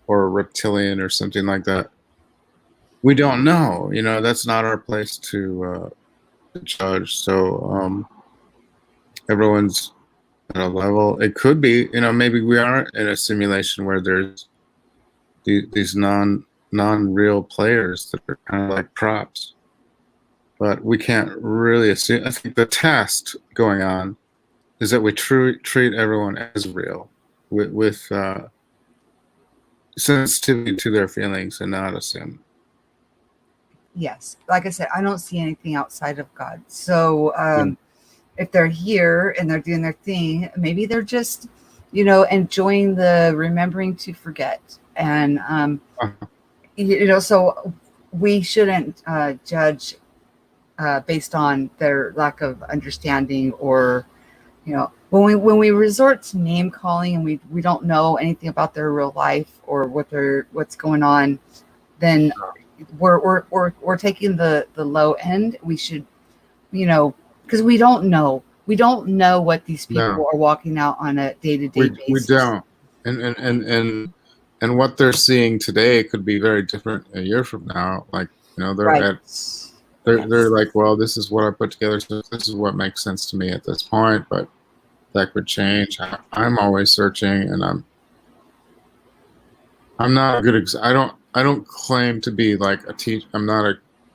a reptilian or something like that. We don't know. That's not our place to judge. So everyone's at a level. It could be, maybe we are in a simulation where there's these non-real players that are kind of like props. But we can't really assume. I think the test going on is that we treat everyone as real with sensitivity to their feelings and not assume. Yes. Like I said, I don't see anything outside of God. So if they're here and they're doing their thing, maybe they're just, enjoying the remembering to forget. And, so we shouldn't judge based on their lack of understanding, or, when we resort to name calling and we don't know anything about their real life or what's going on, then we're taking the low end. We should, because we don't know what these people are walking out on a day-to-day basis. We don't, and what they're seeing today could be very different a year from now. Like, they're like, well, this is what I put together, so this is what makes sense to me at this point, but that could change. I'm always searching, and I'm not a good I don't claim to be like a teacher. I'm not a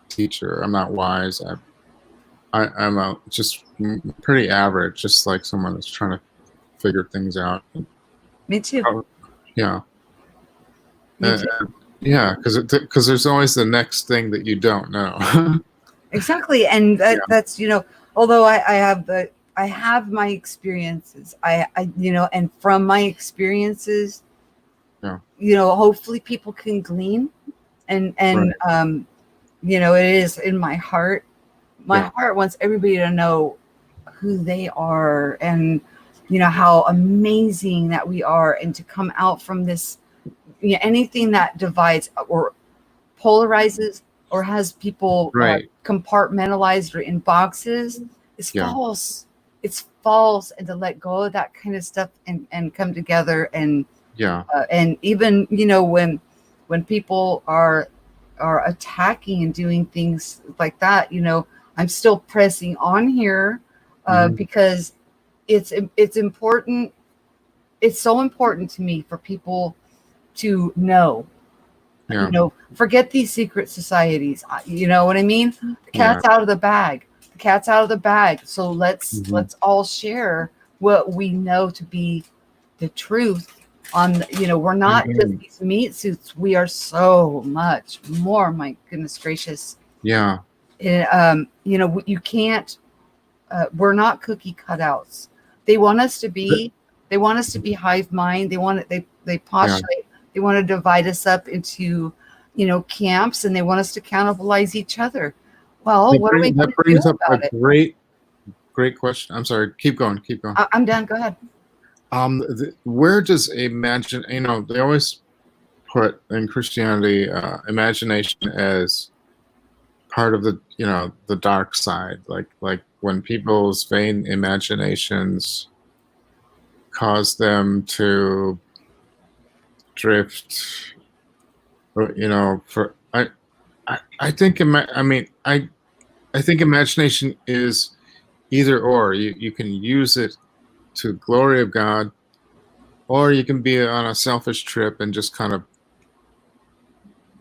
teacher. I'm not wise. I'm just pretty average, just like someone that's trying to figure things out. Me too. Yeah. Yeah, because there's always the next thing that you don't know. Exactly. And Yeah. that's, although I have my experiences, and from my experiences, Yeah. hopefully people can glean and, it is in my heart. My heart wants everybody to know who they are and, how amazing that we are, and to come out from this, anything that divides or polarizes or has people Right. compartmentalized or in boxes is Yeah. false. It's false. And to let go of that kind of stuff and come together and Yeah. and even when people are attacking and doing things like that, I'm still pressing on here because it's important. It's so important to me for people to know. Yeah. Forget these secret societies. You know what I mean? The cat's Yeah. out of the bag. The cat's out of the bag. So let's all share what we know to be the truth. We're not just these meat suits. We are so much more. My goodness gracious. Yeah. You can't. We're not cookie cutouts. They want us to be. They want us to be hive mind. They want it. They postulate. They want to divide us up into, camps, and they want us to cannibalize each other. Well, what are we going to do brings up a about it? great question. I'm sorry. Keep going. I'm done. Go ahead. Where does imagine? They always put in Christianity imagination as part of the dark side, like when people's vain imaginations cause them to drift, for I think I think imagination is either or. You can use it to glory of God, or you can be on a selfish trip and just kind of,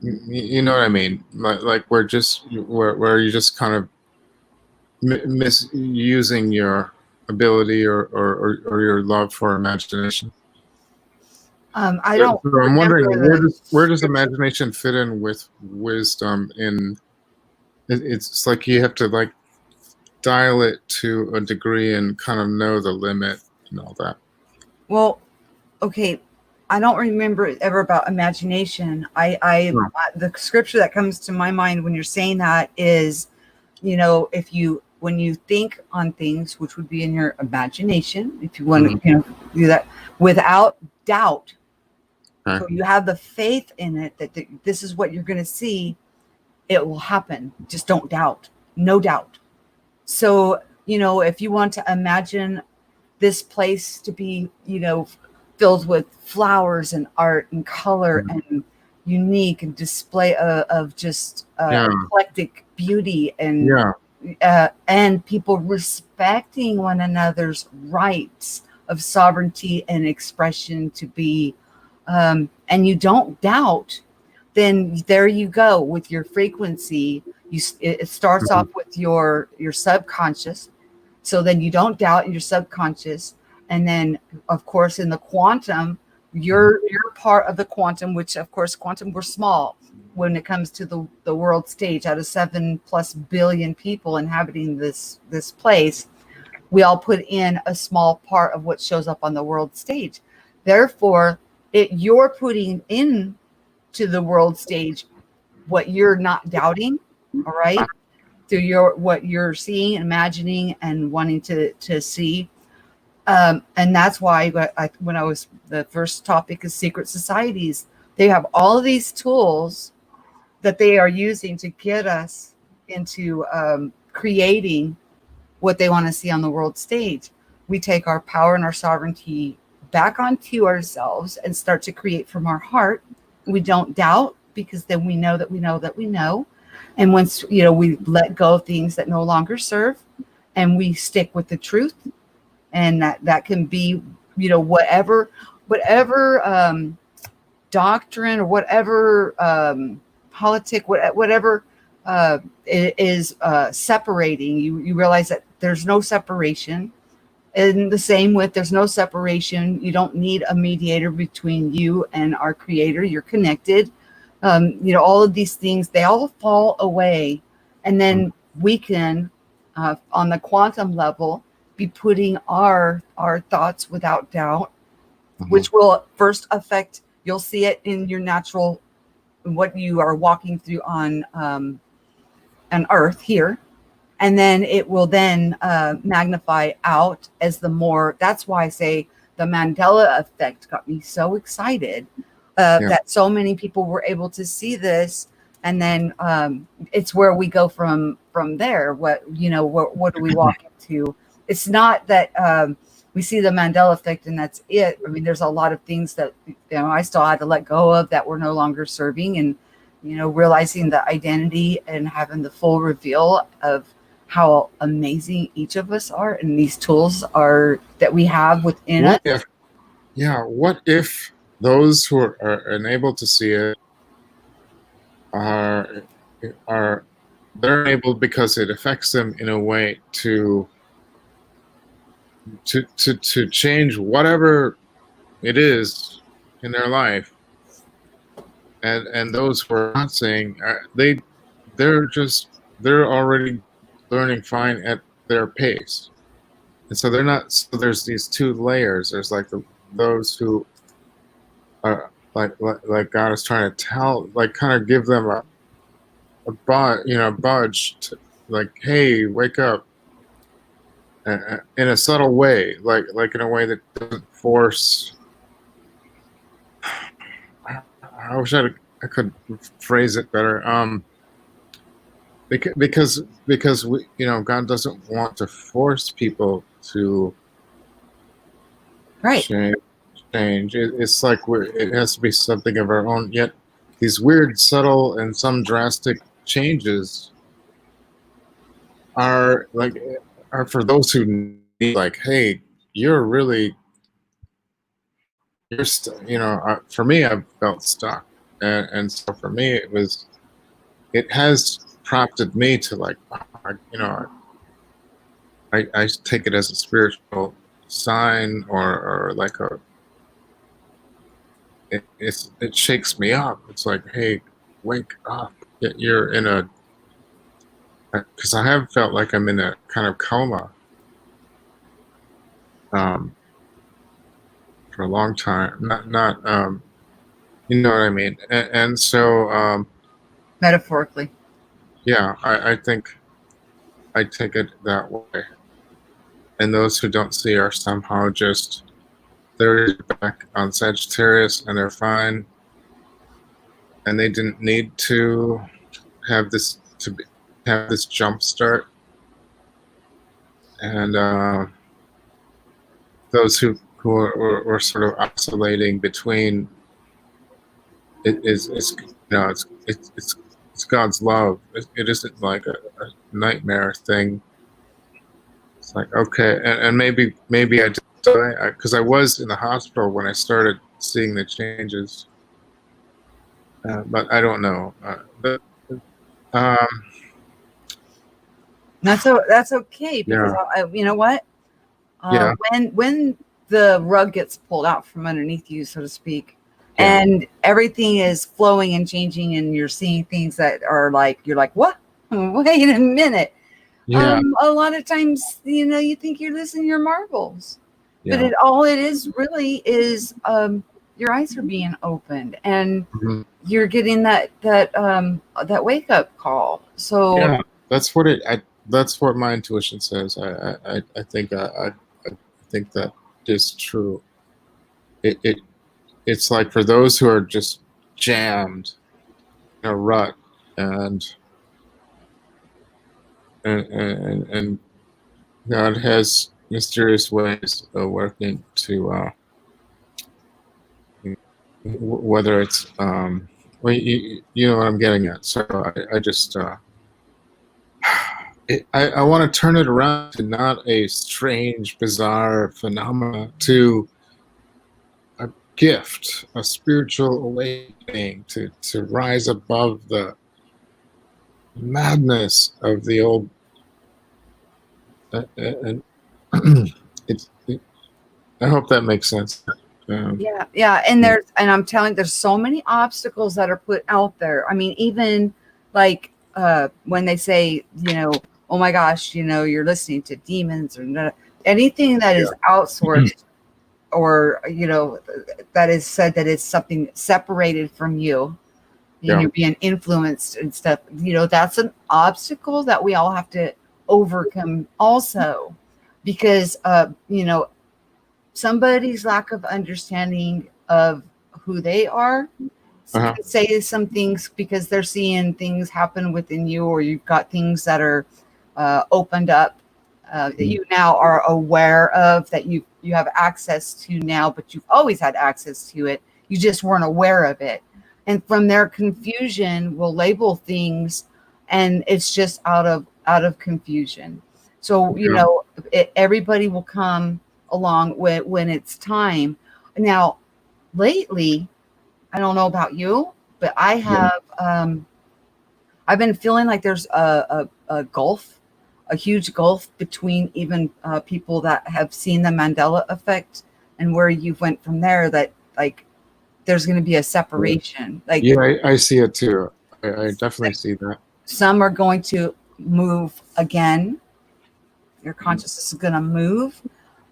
you know what I mean, like where you're just kind of misusing your ability or your love for imagination. I don't So I'm wondering, remember the where does scripture. imagination fit in with wisdom? It's like you have to like dial it to a degree and kind of know the limit and all that. Well, okay. I don't remember ever about imagination. The scripture that comes to my mind when you're saying that is, when you think on things, which would be in your imagination, if you want to, do that without doubt. Okay. So you have the faith in it that this is what you're going to see. It will happen. Just don't doubt. No doubt. So, if you want to imagine this place to be, filled with flowers and art and color and unique and display of just eclectic beauty and people respecting one another's rights of sovereignty and expression to be, and you don't doubt, then there you go with your frequency. It starts off with your subconscious. So then you don't doubt in your subconscious. And then, of course, in the quantum, you're part of the quantum, which, of course, quantum, we're small when it comes to the world stage. Out of 7+ billion people inhabiting this place, we all put in a small part of what shows up on the world stage. Therefore, you're putting in to the world stage what you're not doubting, all right? Through what you're seeing, imagining, and wanting to see. And that's why when I was, the first topic is secret societies. They have all of these tools that they are using to get us into creating what they want to see on the world stage. We take our power and our sovereignty back onto ourselves and start to create from our heart. We don't doubt, because then we know that we know that we know. And once, we let go of things that no longer serve, and we stick with the truth, and that can be, whatever doctrine or whatever politic, whatever is separating you. You realize that there's no separation. And the same with, there's no separation. You don't need a mediator between you and our creator. You're connected. All of these things, they all fall away. And then we can, on the quantum level, be putting our thoughts without doubt, which will first affect, you'll see it in your natural, what you are walking through on an earth here. And then it will then magnify out as the more, that's why I say the Mandela Effect got me so excited that so many people were able to see this. And then it's where we go from there. What do we walk into? It's not that we see the Mandela Effect and that's it. I mean, there's a lot of things that I still had to let go of that were no longer serving, and realizing the identity and having the full reveal of how amazing each of us are, and these tools are that we have within us. What if those who are unable to see it are they're able, because it affects them in a way to change whatever it is in their life, and those who are not seeing, they're already learning fine at their pace, and so they're not. So there's these two layers. There's like those who are like God is trying to tell, like kind of give them a budge to, like, hey, wake up, in a subtle way, like in a way that doesn't force. I wish I could phrase it better. Because we, God doesn't want to force people to change. It's like it has to be something of our own. Yet these weird, subtle, and some drastic changes are for those who need, like, hey, for me, I've felt stuck, and so for me, it has prompted me to, like, I take it as a spiritual sign, or like it shakes me up. It's like, hey, wake up! You're in a, because I have felt like I'm in a kind of coma for a long time. Not you know what I mean? And so Metaphorically. Yeah, I think I take it that way. And those who don't see are somehow just, they're back on Sagittarius and they're fine. And they didn't need to have this jump start. And those who are sort of oscillating between it's God's love. It isn't like a nightmare thing. It's like, okay, and maybe I did, because I was in the hospital when I started seeing the changes, but I don't know. That's okay, because you know what? When the rug gets pulled out from underneath you, so to speak, and everything is flowing and changing, and you're seeing things that are like, you're like, what? Wait a minute. A lot of times, you think you're losing your marbles, but all it is really is your eyes are being opened, and you're getting that wake up call. So that's what that's what my intuition says. I think I think that is true. It's like for those who are just jammed in a rut, and God has mysterious ways of working to whether it's well, you know what I'm getting at. So I just I want to turn it around to not a strange, bizarre phenomena, to a gift, a spiritual awakening, to rise above the madness of the old. And I hope that makes sense. and I'm telling, there's so many obstacles that are put out there. I mean, even like when they say, oh my gosh, you're listening to demons or anything that is outsourced, or that is said that it's something separated from you, and you're being influenced and stuff. That's an obstacle that we all have to overcome also, because somebody's lack of understanding of who they are can say some things because they're seeing things happen within you, or you've got things that are opened up that you now are aware of, that you have access to now, but you've always had access to it. You just weren't aware of it. And from their confusion, we'll label things, and it's just out of confusion. So, everybody will come along when it's time. Now, lately, I don't know about you, but I have, I've been feeling like there's a gulf, a huge gulf between even people that have seen the Mandela Effect and where you went from there, that like there's going to be a separation. Like, I see it too. I definitely see that. Some are going to move again. Your consciousness is going to move.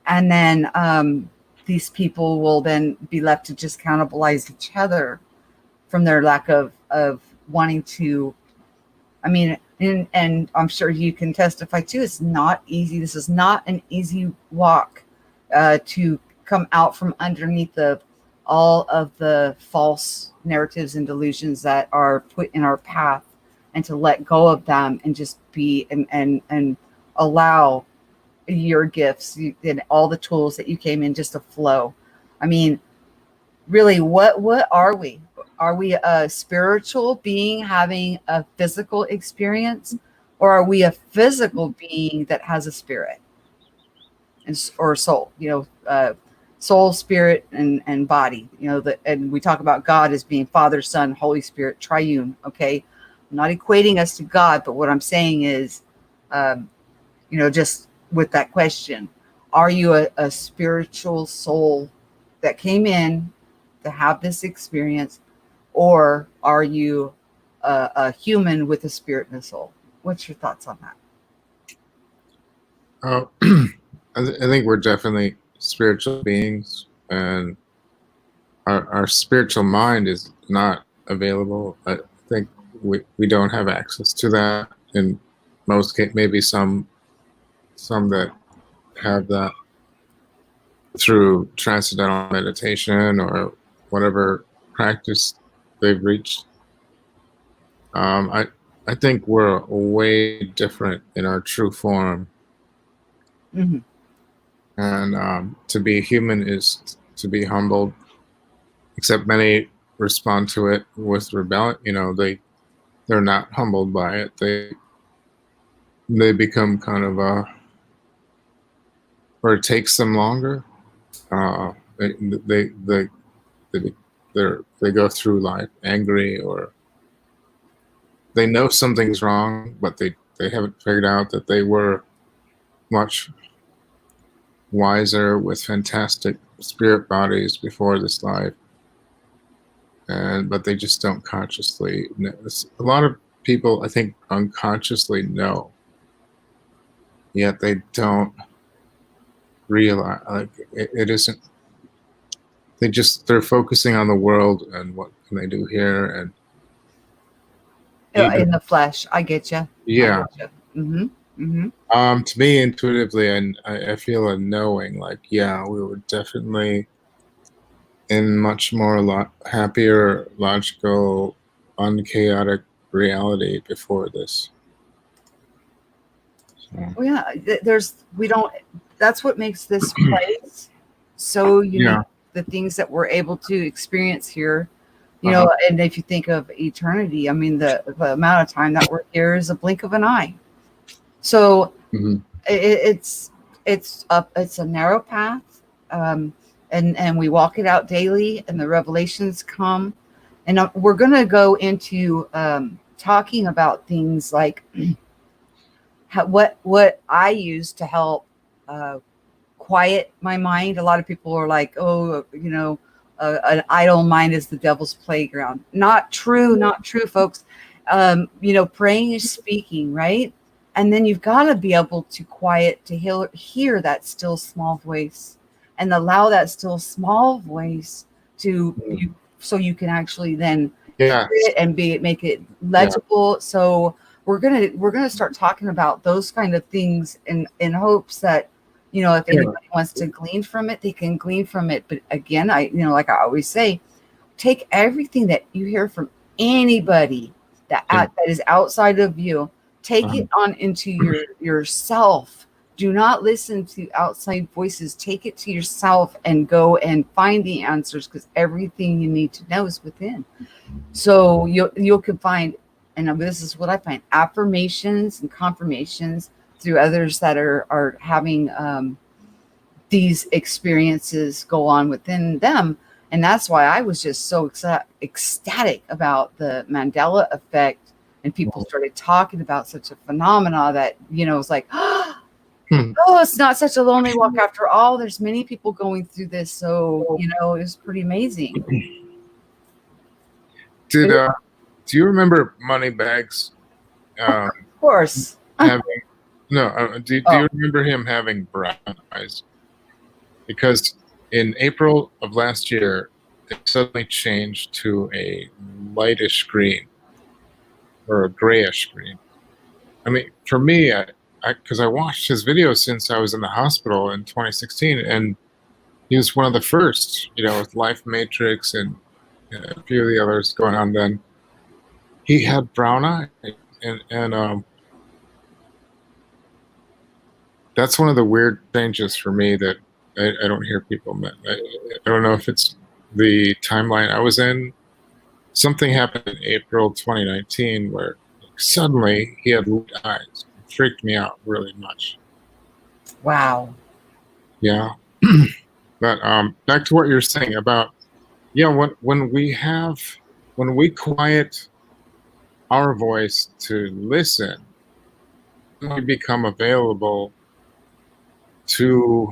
And then these people will then be left to just cannibalize each other from their lack of wanting to. I mean, and I'm sure you can testify too, it's not easy. This is not an easy walk to come out from underneath all of the false narratives and delusions that are put in our path, and to let go of them and just be and allow your gifts and all the tools that you came in just to flow. I mean, really, what are we? Are we a spiritual being having a physical experience, or are we a physical being that has a spirit or soul? Soul, spirit, and body. And we talk about God as being Father, Son, Holy Spirit, triune. Okay, I'm not equating us to God, but what I'm saying is, just with that question, are you a spiritual soul that came in to have this experience, or are you a human with a spirit and a soul? What's your thoughts on that? I think we're definitely spiritual beings, and our spiritual mind is not available. I think we don't have access to that in most cases. Maybe some that have that through transcendental meditation or whatever practice they've reached. I think we're way different in our true form. Mm-hmm. And to be human is to be humbled, except many respond to it with rebellion. They're not humbled by it. They become kind of or it takes them longer. They go through life angry, or they know something's wrong, but they haven't figured out that they were much wiser with fantastic spirit bodies before this life, but they just don't consciously know. A lot of people, I think, unconsciously know, yet they don't realize, like, it isn't. They're focusing on the world and what can they do here, and In the flesh. I get you. Yeah. Mm-hmm. Mm-hmm. To me, intuitively, and I feel a knowing, like, yeah, we were definitely in much more happier, logical, unchaotic reality before this. So. Well, yeah, that's what makes this place so unique. Yeah. The things that we're able to experience here, and if you think of eternity, I mean, the amount of time that we're here is a blink of an eye. So it's a narrow path, and we walk it out daily, and the revelations come, and we're going to go into talking about things like what I use to help quiet my mind. A lot of people are like, oh, an idle mind is the devil's playground. Not true, folks. Praying is speaking, right? And then you've got to be able to quiet, to hear that still small voice, and allow that still small voice to you, so you can actually then hear it and make it legible. Yeah. So we're gonna start talking about those kind of things in hopes that, you know, if anybody wants to glean from it, they can glean from it. But again, like I always say, take everything that you hear from anybody that is outside of you, take it on into yourself. Do not listen to outside voices. Take it to yourself and go and find the answers, because everything you need to know is within. So you can find, and this is what I find, affirmations and confirmations through others that are having these experiences go on within them. And that's why I was just so ecstatic about the Mandela Effect, and people started talking about such a phenomena that, you know, it's like, oh, it's not such a lonely walk after all. There's many people going through this. So, you know, it was pretty amazing. Do you remember Moneybags? Of course. Do you remember him having brown eyes? Because in April of last year, it suddenly changed to a lightish green or a grayish green. I mean, for me, because I watched his videos since I was in the hospital in 2016, and he was one of the first, you know, with Life Matrix and a few of the others going on then. He had brown eyes, and that's one of the weird changes for me that I don't hear people. I don't know if it's the timeline I was in. Something happened in April 2019 where suddenly he had lit eyes. It freaked me out really much. Wow. Yeah. But back to what you're saying about, when we quiet our voice to listen, we become available to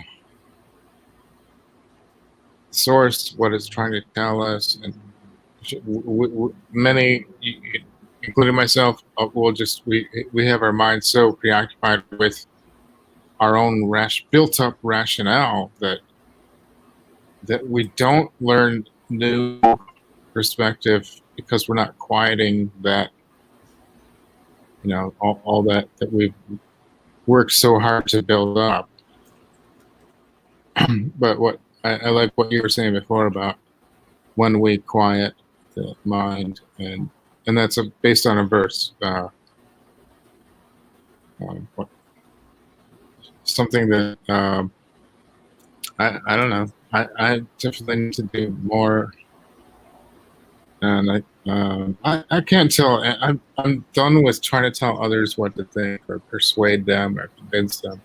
source what it's trying to tell us. And many, including myself, we have our minds so preoccupied with our own built up rationale that we don't learn new perspective, because we're not quieting that, you know, all that we've worked so hard to build up. But what I like what you were saying before about when we quiet the mind, and that's based on a verse. Something that I don't know. I definitely need to do more, and I can't tell. I'm done with trying to tell others what to think or persuade them or convince them.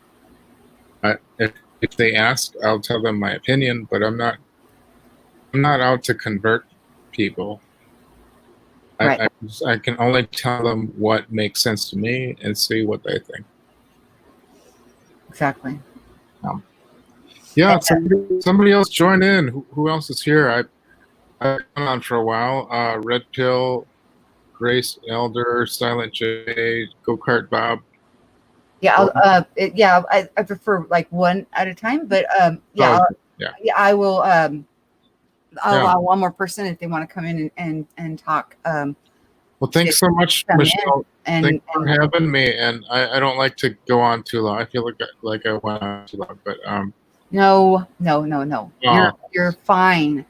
If they ask, I'll tell them my opinion, but I'm not out to convert people. Right. I can only tell them what makes sense to me and see what they think. Exactly. Yeah, somebody else join in. Who else is here? I've been on for a while. Red Pill, Grace Elder, Silent J, Go Kart Bob. Yeah, I prefer like one at a time, but I will. I'll allow one more person if they want to come in and talk. Well, thanks so much, Michelle. Thanks for having me. And I don't like to go on too long. I feel like I went on too long, but No. You're fine.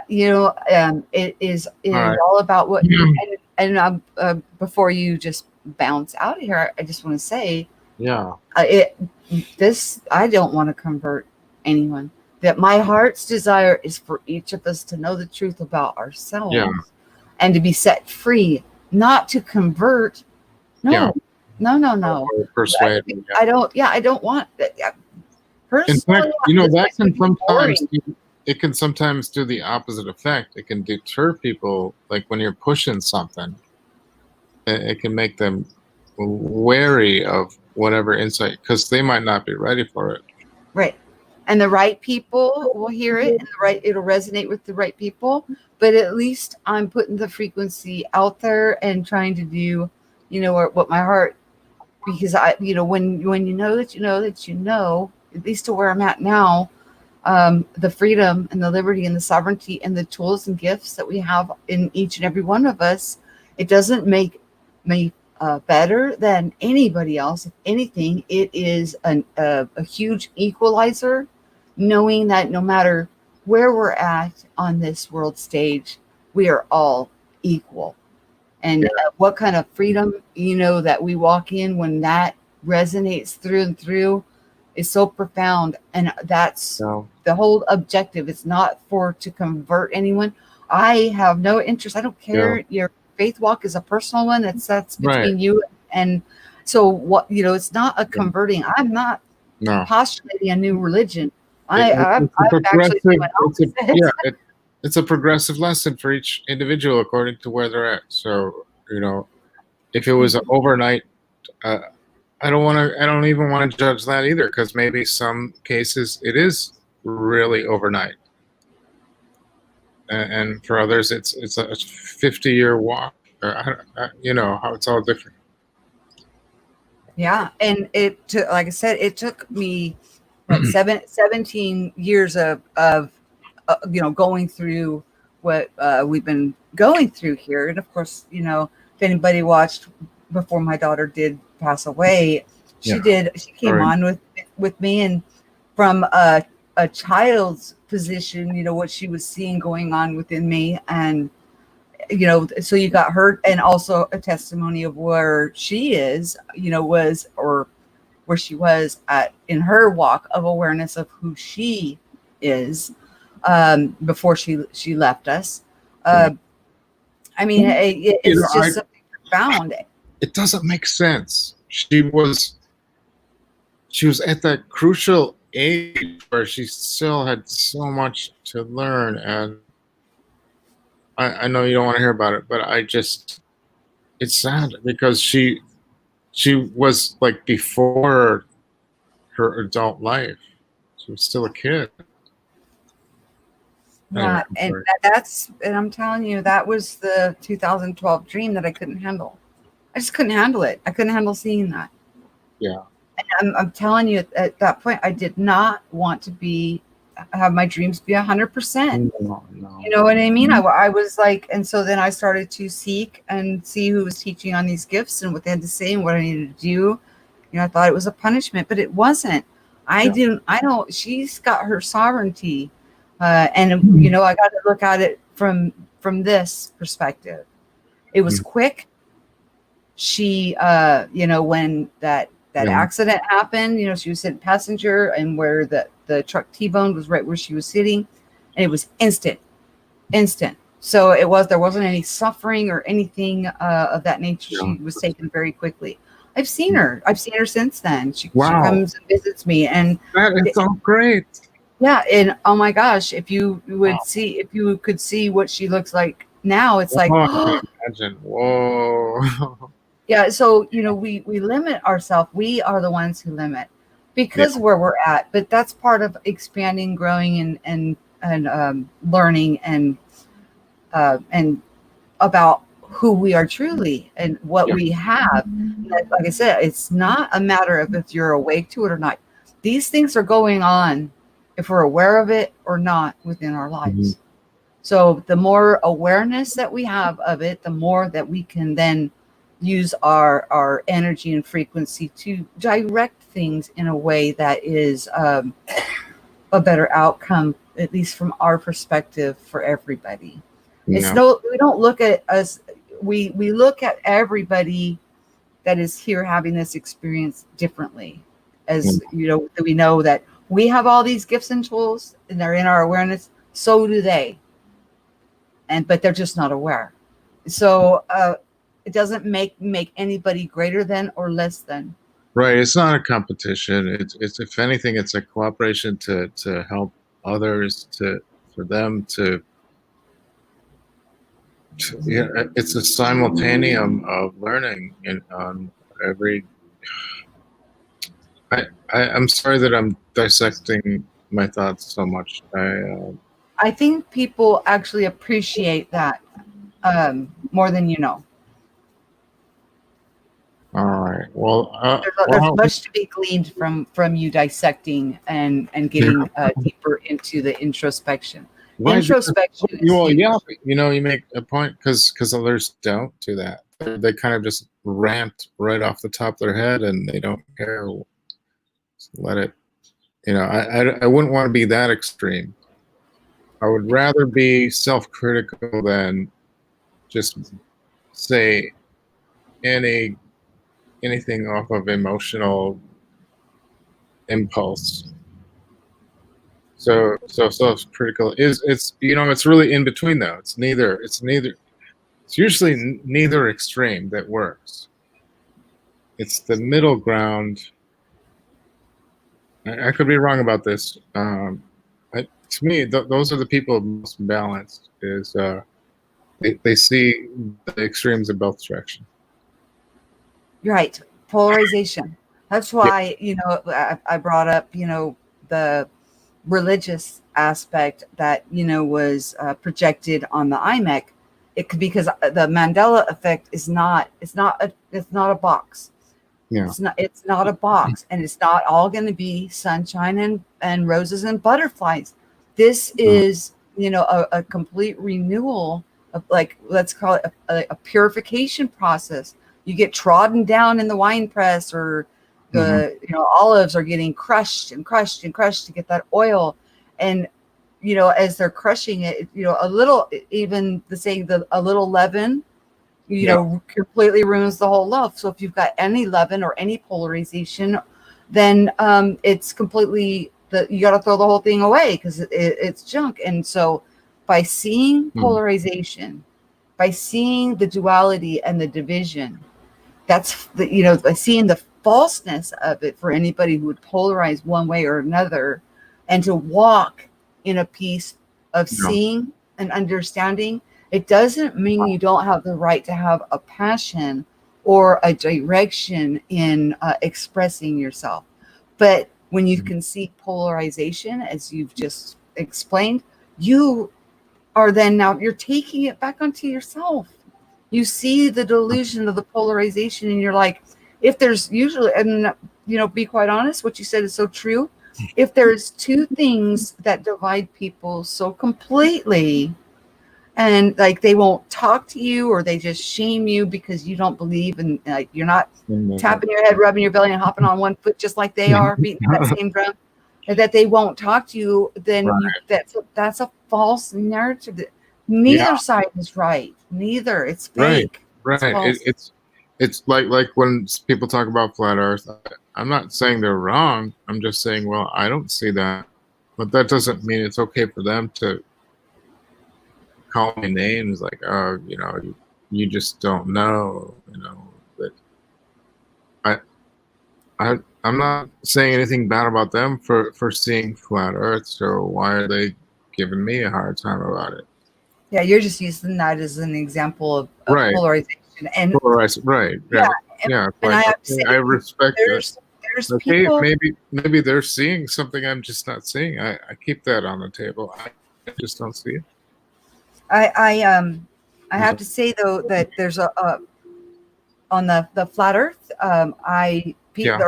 You know, it is all about what you and before you just bounce out of here, I just want to say, I don't want to convert anyone. That my heart's desire is for each of us to know the truth about ourselves and to be set free, not to convert. No. Persuade. I don't want that. In fact, you know, that can sometimes it can sometimes do the opposite effect. It can deter people, like when you're pushing something. It can make them wary of whatever insight, because they might not be ready for it. Right. And the right people will hear it, and it'll resonate with the right people. But at least I'm putting the frequency out there and trying to do, you know, what my heart because when you know that you know that you know, at least to where I'm at now, the freedom and the liberty and the sovereignty and the tools and gifts that we have in each and every one of us, it doesn't make me better than anybody else. If anything, it is a huge equalizer, knowing that no matter where we're at on this world stage, we are all equal. And what kind of freedom, that we walk in when that resonates through and through is so profound. And that's the whole objective. It's not to convert anyone. I have no interest. I don't care. Your faith walk is a personal one. That's between you. And so what, it's not a converting. I'm not postulating a new religion. It's a progressive lesson for each individual according to where they're at. So, if it was an overnight, I don't even want to judge that either, because maybe some cases it is really overnight. And for others, it's a 50-year walk. How it's all different. Yeah. And like I said, it took me 17 years of going through what we've been going through here. And of course, if anybody watched before my daughter did pass away, she came on with me, and from a child's position, what she was seeing going on within me. And so you got her, and also a testimony of where she is, or where she was at in her walk of awareness of who she is before she left us. I mean, it's just something profound. It doesn't make sense. She was at that crucial age where she still had so much to learn, and I know you don't want to hear about it, but it's sad because she was like before her adult life. She was still a kid. Yeah, and I'm telling you, that was the 2012 dream that I couldn't handle. I just couldn't handle it. I couldn't handle seeing that. Yeah. And I'm telling you, at that point, I did not want to have my dreams be 100%. No. You know what I mean? I was like, and so then I started to seek and see who was teaching on these gifts and what they had to say and what I needed to do. I thought it was a punishment, but it wasn't. I know she's got her sovereignty. And I got to look at it from this perspective. It was quick. She, when that accident happened, she was sitting passenger, and where the truck T-boned was right where she was sitting, and it was instant. So there wasn't any suffering or anything of that nature. She was taken very quickly. I've seen her since then. She comes and visits me, and that is so great. Yeah, and oh my gosh, if you could see what she looks like now, it's like, I can imagine. Whoa. Yeah, so we limit ourselves. We are the ones who limit because where we're at. But that's part of expanding, growing, and learning and about who we are truly and what we have. Like I said, it's not a matter of if you're awake to it or not. These things are going on, if we're aware of it or not, within our lives. So the more awareness that we have of it, the more that we can then use our energy and frequency to direct things in a way that is a better outcome, at least from our perspective, for everybody. We don't look at us. We look at everybody that is here having this experience differently. As we know that we have all these gifts and tools, and they're in our awareness. So do they. But they're just not aware. So it doesn't make anybody greater than or less than. Right. It's not a competition. It's if anything, it's a cooperation to help others, for them to it's a simultaneum of learning on every. I'm sorry that I'm dissecting my thoughts so much. I think people actually appreciate that more than you know. All right. Well, There's much to be gleaned from you dissecting and getting deeper into the introspection. why? Introspection is Well, huge. yeah, you make a point because others don't do that. They kind of just rant right off the top of their head, and they don't care. Just let it. I wouldn't want to be that extreme. I would rather be self-critical than just say anything off of emotional impulse. So self-critical it's it's really in between though. It's neither. It's usually neither extreme that works. It's the middle ground. I could be wrong about this. To me, those are the people most balanced. Is they see the extremes in both directions. You're right. Polarization. That's Yeah. why, I brought up, the religious aspect that, was projected on the IMEC. It could, because the Mandela effect is it's not a box. Yeah. It's not a box, and it's not all going to be sunshine and roses and butterflies. This is, a complete renewal of, like, let's call it a purification process. You get trodden down in the wine press, or the olives are getting crushed and crushed and crushed to get that oil. And as they're crushing it, a little, even the saying, a little leaven, completely ruins the whole loaf. So if you've got any leaven or any polarization, then it's completely, you got to throw the whole thing away, because it's junk. And so by seeing polarization, by seeing the duality and the division, that's by seeing the falseness of it for anybody who would polarize one way or another, and to walk in a piece of seeing and understanding. It doesn't mean you don't have the right to have a passion or a direction in expressing yourself. But when you can see polarization, as you've just explained, you are then, now you're taking it back onto yourself. You see the delusion of the polarization, and you're like, if there's usually, and be quite honest, what you said is so true. If there's two things that divide people so completely, and like they won't talk to you, or they just shame you because you don't believe, and like you're not tapping your head, rubbing your belly, and hopping on one foot just like they are, beating that same drum, and that they won't talk to you, then that's a false narrative. That neither side is right. Neither. It's fake. Right. It's like when people talk about flat Earth. I'm not saying they're wrong. I'm just saying, well, I don't see that, but that doesn't mean it's okay for them to call me names like, oh, you just don't know, that I'm not saying anything bad about them for seeing flat Earth. So why are they giving me a hard time about it? Yeah, you're just using that as an example of polarization. And right. Yeah. And I have to say, I respect there's okay, people. maybe they're seeing something I'm just not seeing. I keep that on the table. I just don't see it. I have to say though that there's on the flat Earth, or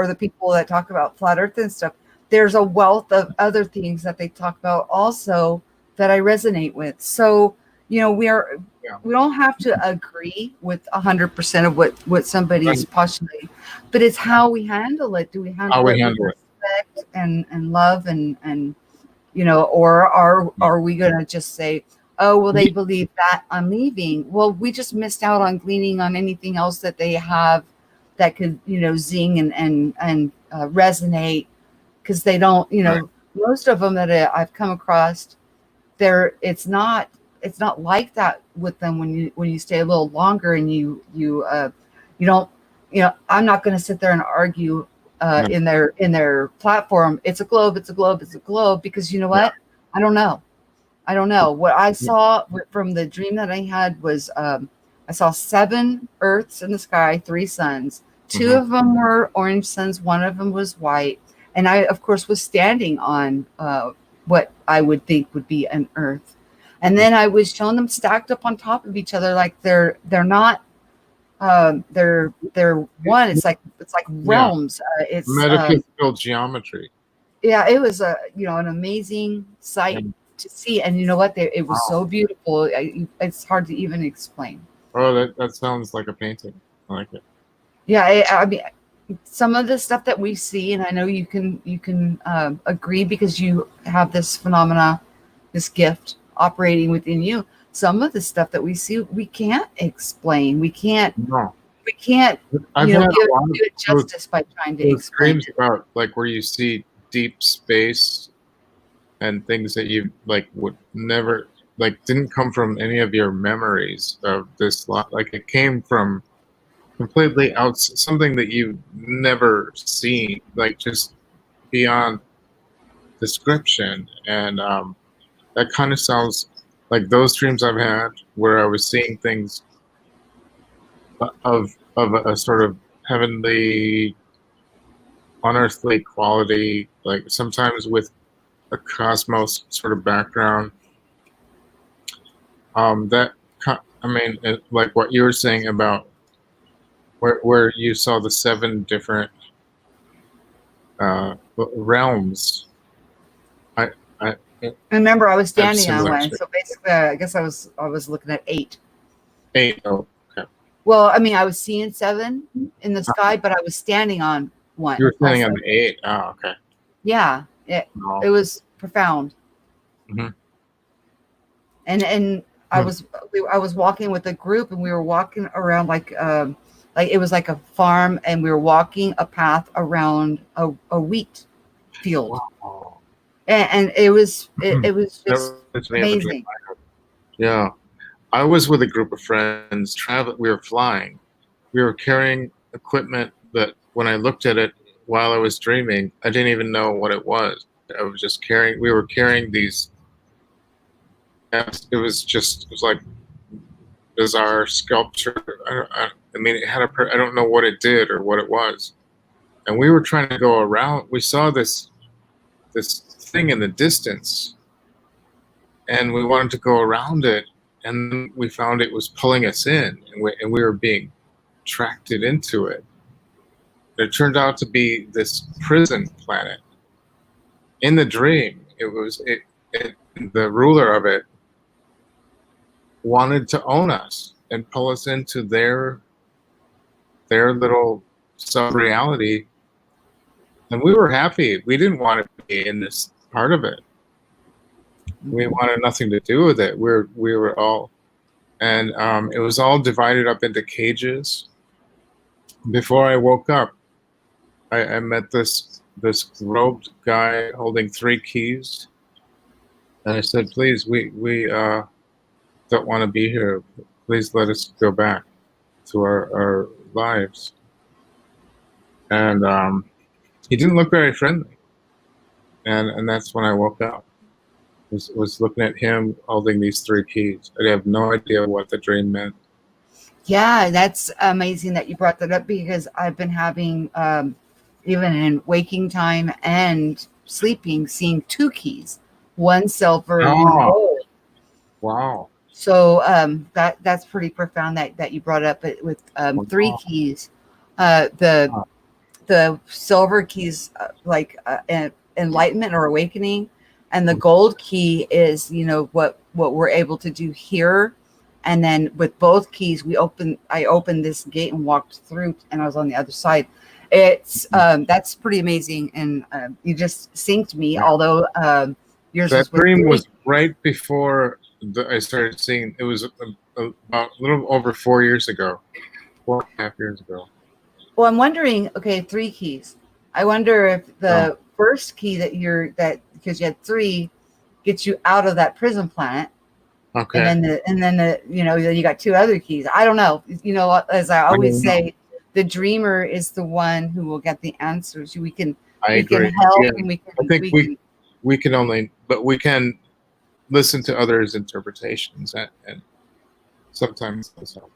the people that talk about flat Earth and stuff, there's a wealth of other things that they talk about also that I resonate with. So we don't have to agree with 100% of what somebody's postulating, but it's how we handle it. Do we handle it with respect and love and or are we going to just say, oh, well, they believe that, I'm leaving? Well, we just missed out on gleaning on anything else that they have that could, zing and resonate, because they don't, most of them that I've come across, it's not like that with them when you stay a little longer, and you don't, I'm not going to sit there and argue in their platform. It's a globe, because you know what? I don't know. What I saw from the dream that I had was I saw 7 Earths in the sky, 3 suns. 2 of them were orange suns, 1 of them was white, and I, of course, was standing on what I would think would be an Earth. And then I was showing them stacked up on top of each other, like they're not They're one. It's like Yeah, realms. It's metaphysical geometry. Yeah, it was an amazing Yeah. sight to see, and you know what? It was Wow. so beautiful. It's hard to even explain. Oh, that sounds like a painting. I like it. Yeah, I mean, some of the stuff that we see, and I know you can agree because you have this phenomena, this gift operating within you. Some of the stuff that we see, we can't explain. We can't. No, We can't. I've had Give a lot do of it justice by trying to those explain dreams it. about like where you see deep space and things that you like would never like didn't come from any of your memories of this lot. Like it came from completely out something that you've never seen, like just beyond description. And that kind of sounds like those dreams I've had where I was seeing things of a sort of heavenly, unearthly quality, like sometimes with a cosmos sort of background. I mean, like what you were saying about where you saw the 7 different realms. I, I, I remember I was have standing on similar one, experience. so basically, I guess I was looking at 8. 8. Oh, okay. Well, I mean, I was seeing 7 in the sky, but I was standing on one You were standing also. on the 8. Oh, okay. Yeah, it Oh. was profound. Mhm. And I Hmm. was walking with a group, and we were walking around like it was like a farm, and we were walking a path around a wheat field, Wow. and it was just That reminds me of a dream. amazing. Yeah. I was with a group of friends traveling. We were flying. We were carrying equipment that when I looked at it while I was dreaming, I didn't even know what it was. I was just carrying, we were carrying these, it was like bizarre sculpture. I mean, it had I don't know what it did or what it was. And we were trying to go around. We saw this thing in the distance, and we wanted to go around it. And then we found it was pulling us in, and we were being tracked into it. It turned out to be this prison planet. In the dream, the ruler of it wanted to own us and pull us into their little sub reality, and we were happy. We didn't want to be in this part of it. We wanted nothing to do with it. We were all, and it was all divided up into cages. Before I woke up, I met this robed guy holding 3 keys, and I said, "Please, we don't want to be here. Please let us go back to our lives." And he didn't look very friendly, and that's when I woke up. Was looking at him holding these 3 keys. I have no idea what the dream meant. Yeah, that's amazing that you brought that up because I've been having even in waking time and sleeping, seeing 2 keys, one silver and one Oh, gold. wow. So that's pretty profound that you brought up it with 3 Wow. keys. The silver keys enlightenment or awakening, and the gold key is what we're able to do here. And then with both keys, I opened this gate and walked through, and I was on the other side. It's that's pretty amazing, and you just synced me. Yeah. Although yours That was with dream 3. was right before I started seeing. It was about a little over 4 years ago, 4.5 years ago. Well, I'm wondering, okay, 3 keys. I wonder if the first key that because you had 3 gets you out of that prison planet. Okay. And then you got 2 other keys. I don't know. As I always say, the dreamer is the one who will get the answers. We can agree. help, Yeah. and I think we can only, but we can listen to others' interpretations, and sometimes also.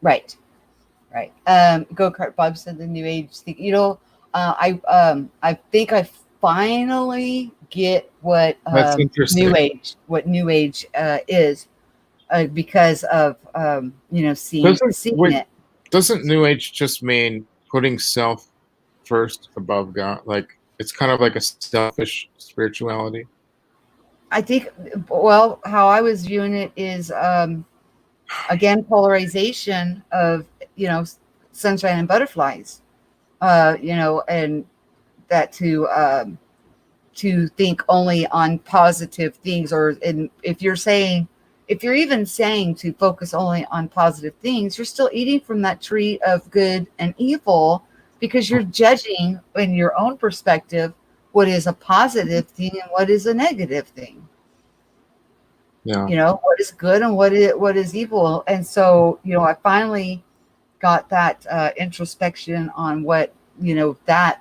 Right. Go kart Bob said the new age thing. I think I finally get what That's interesting. new age is. because of seeing Wait, it. doesn't New Age just mean putting self first above God? Like it's kind of like a selfish spirituality. I think, well, how I was viewing it is, again, polarization of, sunshine and butterflies, and that to think only on positive things, or if you're even saying to focus only on positive things, you're still eating from that tree of good and evil, because you're judging in your own perspective what is a positive thing and what is a negative thing. Yeah. What is good and what is evil. And so, I finally got that introspection on what that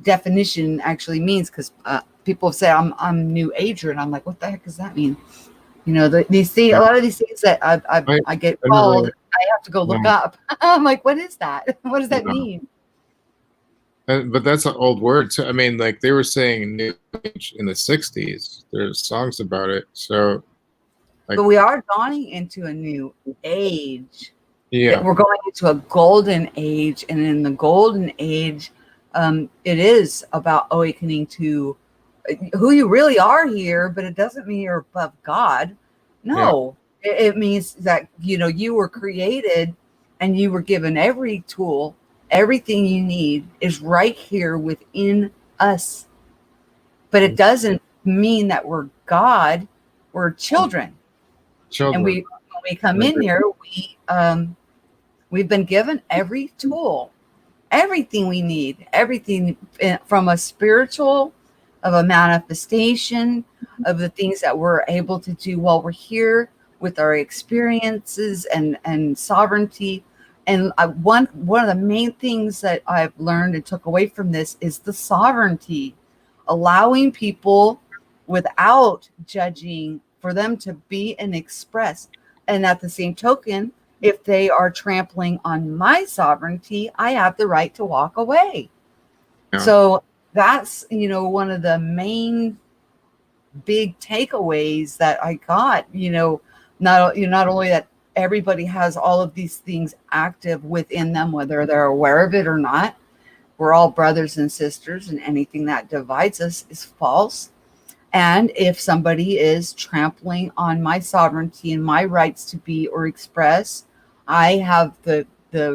definition actually means, because people say I'm new ager, and I'm like, what the heck does that mean? These things, a Yeah. lot of these things that I get I called, never, I have to go look yeah, up. I'm like, what is that? What does that yeah. mean? But that's an old word. So I mean, like they were saying New Age in the '60s. There's songs about it. So like, But we are dawning into a new age. That yeah, we're going into a golden age, and in the golden age, it is about awakening to who you really are here. But it doesn't mean you're above God. yeah, No, it means that you were created, and you were given every tool, everything you need is right here within us. But it doesn't mean that we're God. We're children, and children. when we come in here, we've been given every tool, everything we need, everything from a spiritual, of a manifestation, of the things that we're able to do while we're here with our experiences and sovereignty. And one of the main things that I've learned and took away from this is the sovereignty, allowing people without judging for them to be and express. And at the same token, if they are trampling on my sovereignty, I have the right to walk away. Yeah. So that's, one of the main big takeaways that I got, not only that everybody has all of these things active within them, whether they're aware of it or not. We're all brothers and sisters, and anything that divides us is false. And if somebody is trampling on my sovereignty and my rights to be or express, I have the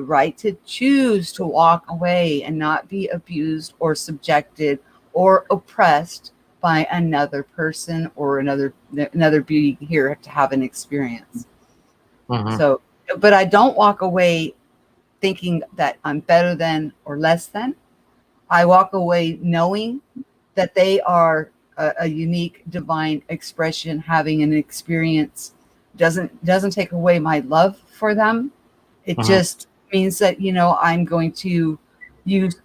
right to choose to walk away and not be abused or subjected or oppressed by another person or another being here to have an experience. Uh-huh. So, but I don't walk away thinking that I'm better than or less than. I walk away knowing that they are a unique divine expression, having an experience. Doesn't take away my love for them. It just means that I'm going to use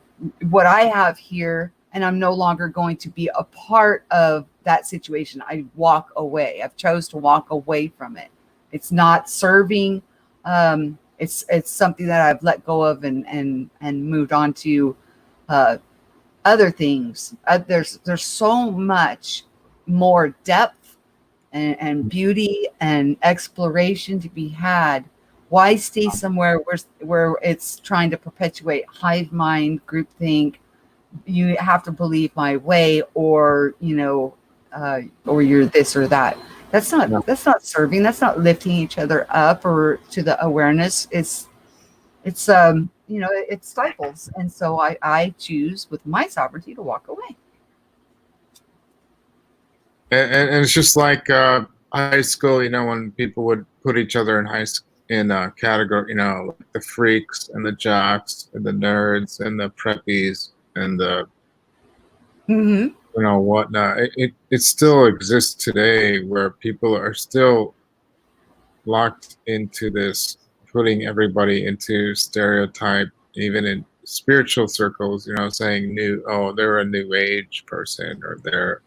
what I have here, and I'm no longer going to be a part of that situation. I walk away. I've chose to walk away from it. It's not serving. It's something that I've let go of and moved on to other things. There's so much more depth and beauty and exploration to be had. Why stay somewhere where it's trying to perpetuate hive mind, groupthink? You have to believe my way, or or you're this or that. That's not serving. That's not lifting each other up or to the awareness. It's it stifles. And so I choose with my sovereignty to walk away. And it's just like high school, when people would put each other in in a category, like the freaks and the jocks and the nerds and the preppies and the Mm-hmm. whatnot. It still exists today where people are still locked into this, putting everybody into stereotype, even in spiritual circles, saying they're a new age person, or they're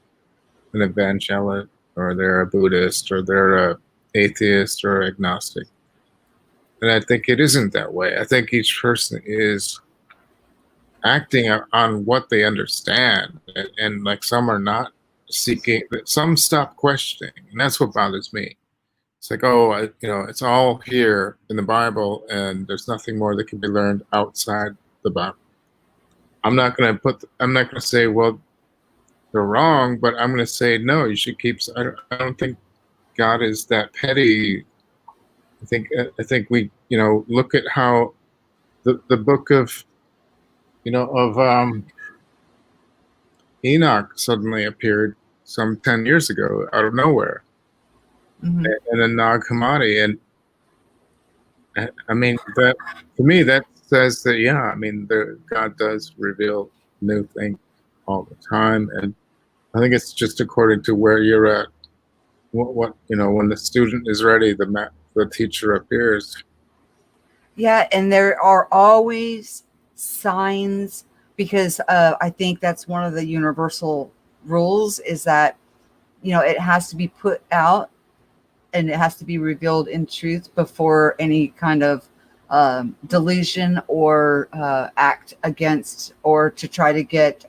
an evangelic, or they're a Buddhist, or they're a atheist or agnostic. And I think it isn't that way. I think each person is acting on what they understand, and like some are not seeking, some stop questioning, and that's what bothers me. It's like, oh, it's all here in the Bible, and there's nothing more that can be learned outside the Bible. I'm not going to say, well, they're wrong, but I'm going to say, no, you should keep. I don't think God is that petty. I think we, look at how the book of, Enoch suddenly appeared some 10 years ago out of nowhere, Hmm. and then Nag Hammadi, and I mean, that to me, that says that, yeah, I mean, God does reveal new things all the time, and I think it's just according to where you're at. What when the student is ready, the teacher appears. Yeah, and there are always signs, because I think that's one of the universal rules, is that it has to be put out and it has to be revealed in truth before any kind of delusion or act against, or to try to get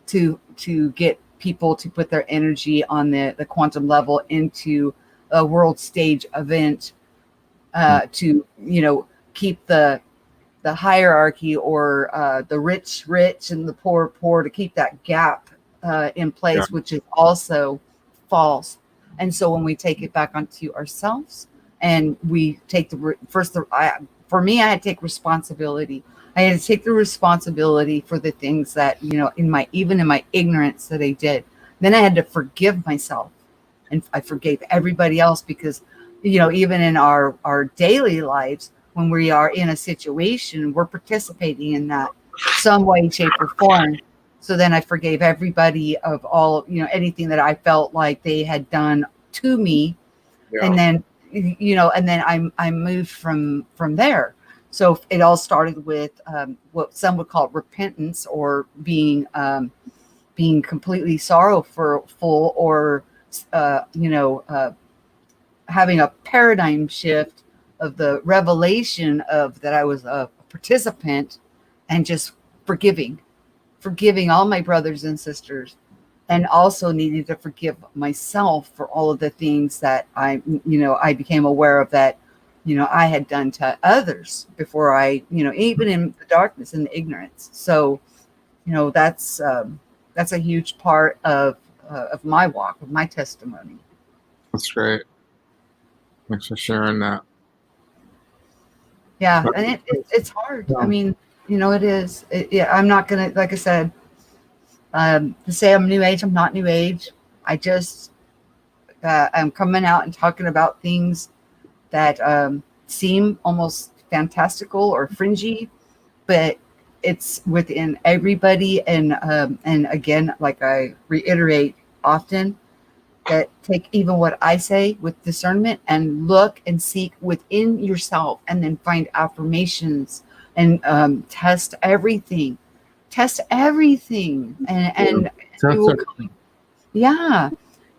to get people to put their energy on the quantum level into a world stage event, to keep the hierarchy, or the rich and the poor, to keep that gap in Yeah, place, which is also false. And so when we take it back onto ourselves, and we take for me, I had to take responsibility. I had to take the responsibility for the things that, even in my ignorance, that I did. Then I had to forgive myself, and I forgave everybody else, because, even in our daily lives, when we are in a situation, we're participating in that some way, shape, or form. So then I forgave everybody of all, anything that I felt like they had done to me. yeah, And then, and then I moved from there. So it all started with what some would call repentance, or being completely sorrowful, or uh, you know, uh, having a paradigm shift of the revelation of that I was a participant, and just forgiving all my brothers and sisters, and also needing to forgive myself for all of the things that I became aware of, that I had done to others before, I even in the darkness and the ignorance. So that's a huge part of my walk, of my testimony. that's great. Thanks for sharing that. Yeah, and it's hard. I Yeah. mean, it is. Yeah, I'm not gonna, like I said, to say I'm new age. I'm not new age. I just I'm coming out and talking about things that seem almost fantastical or fringy, but it's within everybody. And again, like I reiterate often, that take even what I say with discernment, and look and seek within yourself, and then find affirmations, and test everything, and you That's will come, yeah,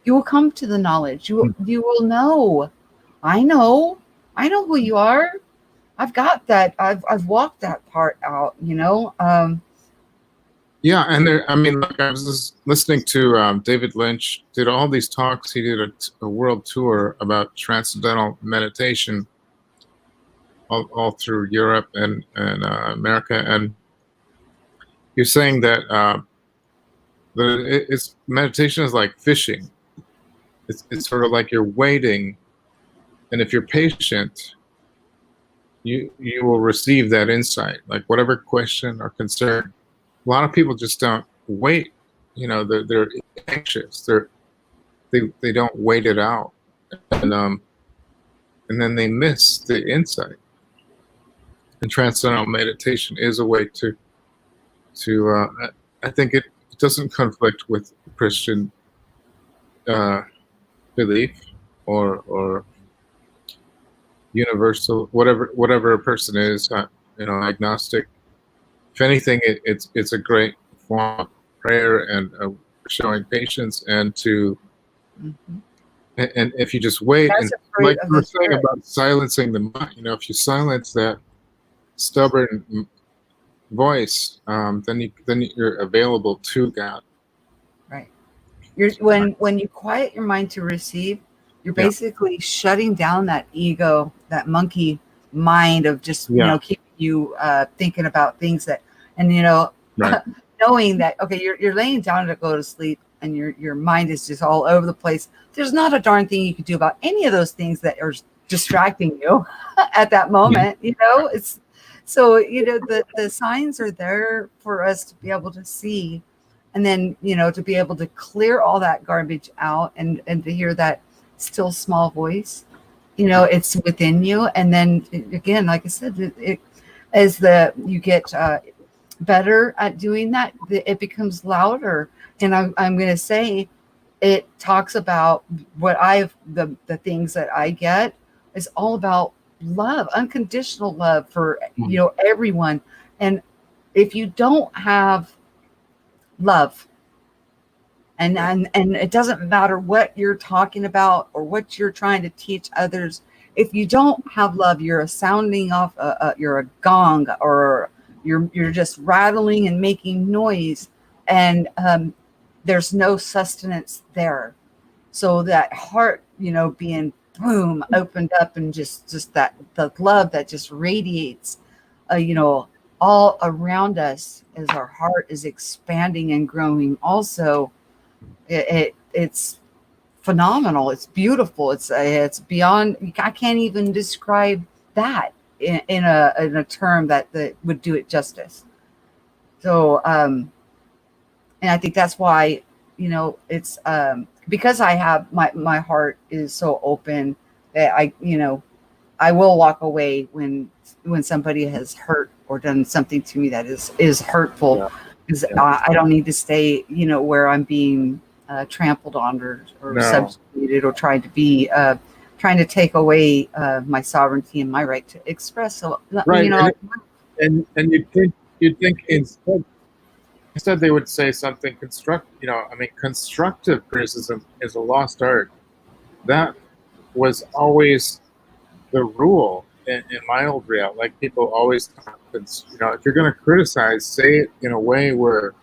you will come to the knowledge. You will know. I know. I know who you are. I've got that. I've walked that part out. Yeah, and I mean, like, I was just listening to David Lynch did all these talks. He did a world tour about transcendental meditation all through Europe and America, and you're saying that it's meditation is like fishing. It's sort of like you're waiting, and if you're patient, you will receive that insight. Like whatever question or concern, a lot of people just don't wait. They're anxious. They don't wait it out, and and then they miss the insight. And transcendental meditation is a way to I think it doesn't conflict with Christian uh, belief or universal, whatever a person is, agnostic. If anything, it's a great form of prayer and showing patience, Mhm. and if you just wait, That's and a fruit like of you were the saying spirit. about silencing the mind, if you silence that stubborn voice, then you're available to God. Right. When you quiet your mind to receive, You're basically shutting down that ego, that monkey mind of just, keeping you thinking about things that, and, Right. knowing that, okay, you're laying down to go to sleep and your mind is just all over the place. There's not a darn thing you can do about any of those things that are distracting you at that moment. It's so, the signs are there for us to be able to see, and then, to be able to clear all that garbage out, and to hear that still small voice, it's within you. And then again, like I said, as you get better at doing that, it becomes louder. And I'm going to say, it talks about the things that I get is all about love, unconditional love for, everyone. And if you don't have love, and it doesn't matter what you're talking about or what you're trying to teach others, if you don't have love, you're a sounding off, you're a gong, or you're just rattling and making noise, and there's no sustenance there. So that heart, being boom, opened up, and just that the love that just radiates, all around us as our heart is expanding and growing. Also, it's phenomenal. It's beautiful. It's beyond. I can't even describe that in a term that would do it justice. So, and I think that's why, it's because I have my heart is so open that I will walk away when somebody has hurt or done something to me that is hurtful, because I don't need to stay, where I'm being trampled on or subjugated, or trying to take away my sovereignty and my right to express. So, right. And you'd think instead they would say something constructive. Constructive criticism is a lost art. That was always the rule in my old reality. Like, people always talk, if you're going to criticize, say it in a way where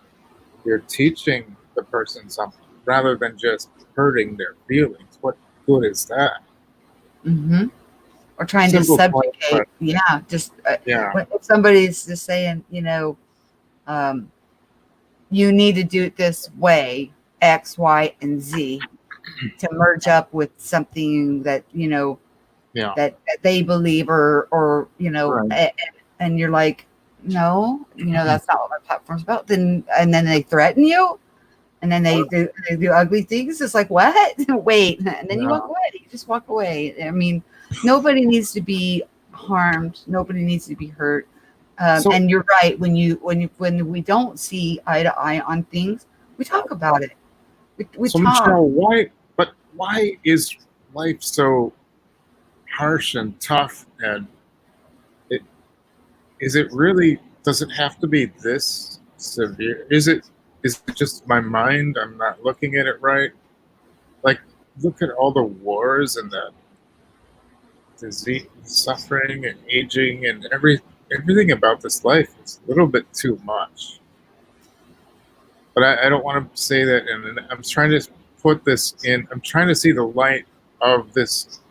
you're teaching the person something rather than just hurting their feelings. What good is that? Mm-hmm. Or trying to subjugate. If somebody's just saying, you need to do it this way, X, Y, and Z, to merge up with something that, that they believe, or right. and you're like, no, that's not what my platform's about. And then they threaten you, and then they do ugly things. It's like, what? Wait. And then you walk away. You just walk away. I mean, nobody needs to be harmed. Nobody needs to be hurt. And you're right. When we don't see eye to eye on things, we talk about it. We so talk. Michelle, why is life so harsh and tough? And does it have to be this severe? Is it just my mind? I'm not looking at it right. Like, look at all the wars and the disease, suffering, and aging, and everything about this life is a little bit too much. But I don't want to say that, and I'm trying to put this in. I'm trying to see the light of this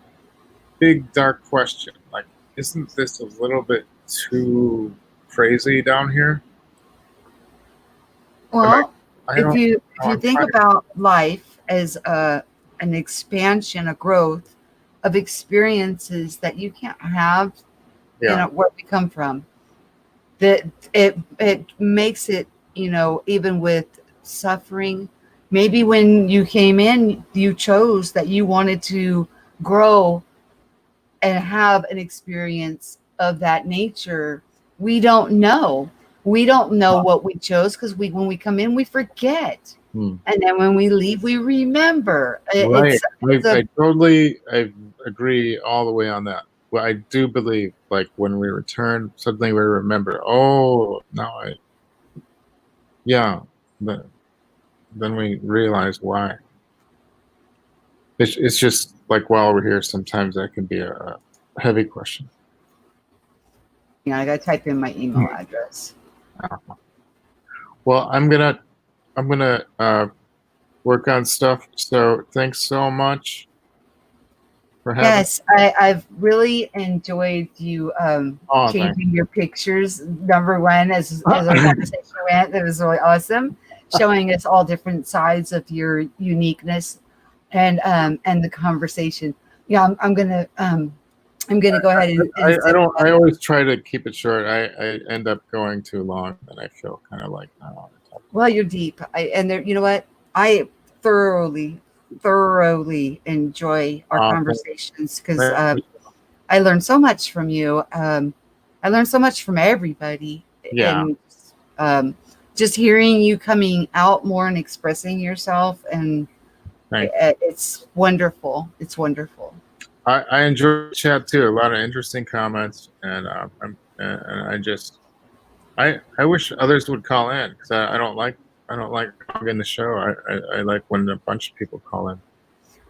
big dark question. Like, isn't this a little bit too crazy down here? Well, if you think about life as an expansion, a growth of experiences that you can't have, where we come from, that it makes it, even with suffering. Maybe when you came in, you chose that you wanted to grow and have an experience of that nature. We don't know. We don't know what we chose, because when we come in, we forget. And then when we leave, we remember. Right. I agree all the way on that. Well, I do believe, like, when we return, suddenly we remember, but then we realize why. It's just like, while we're here, sometimes that can be a heavy question. I got to type in my email address. Well, I'm gonna work on stuff. So thanks so much. for having. Yes, I've really enjoyed you Oh, changing your pictures. Number one, as our conversation went, it was really awesome, showing us all different sides of your uniqueness and the conversation. Yeah, I'm gonna go ahead and I don't. I always try to keep it short. I end up going too long, and I feel kind of like I don't want to talk. Well, you're deep. And there, you know what? I thoroughly enjoy our conversations because I learned so much from you. I learned so much from everybody. Yeah. And just hearing you coming out more and expressing yourself, and it's wonderful. It's wonderful. I enjoyed the chat too. A lot of interesting comments, and I wish others would call in because I don't like hogging the show. I like when a bunch of people call in.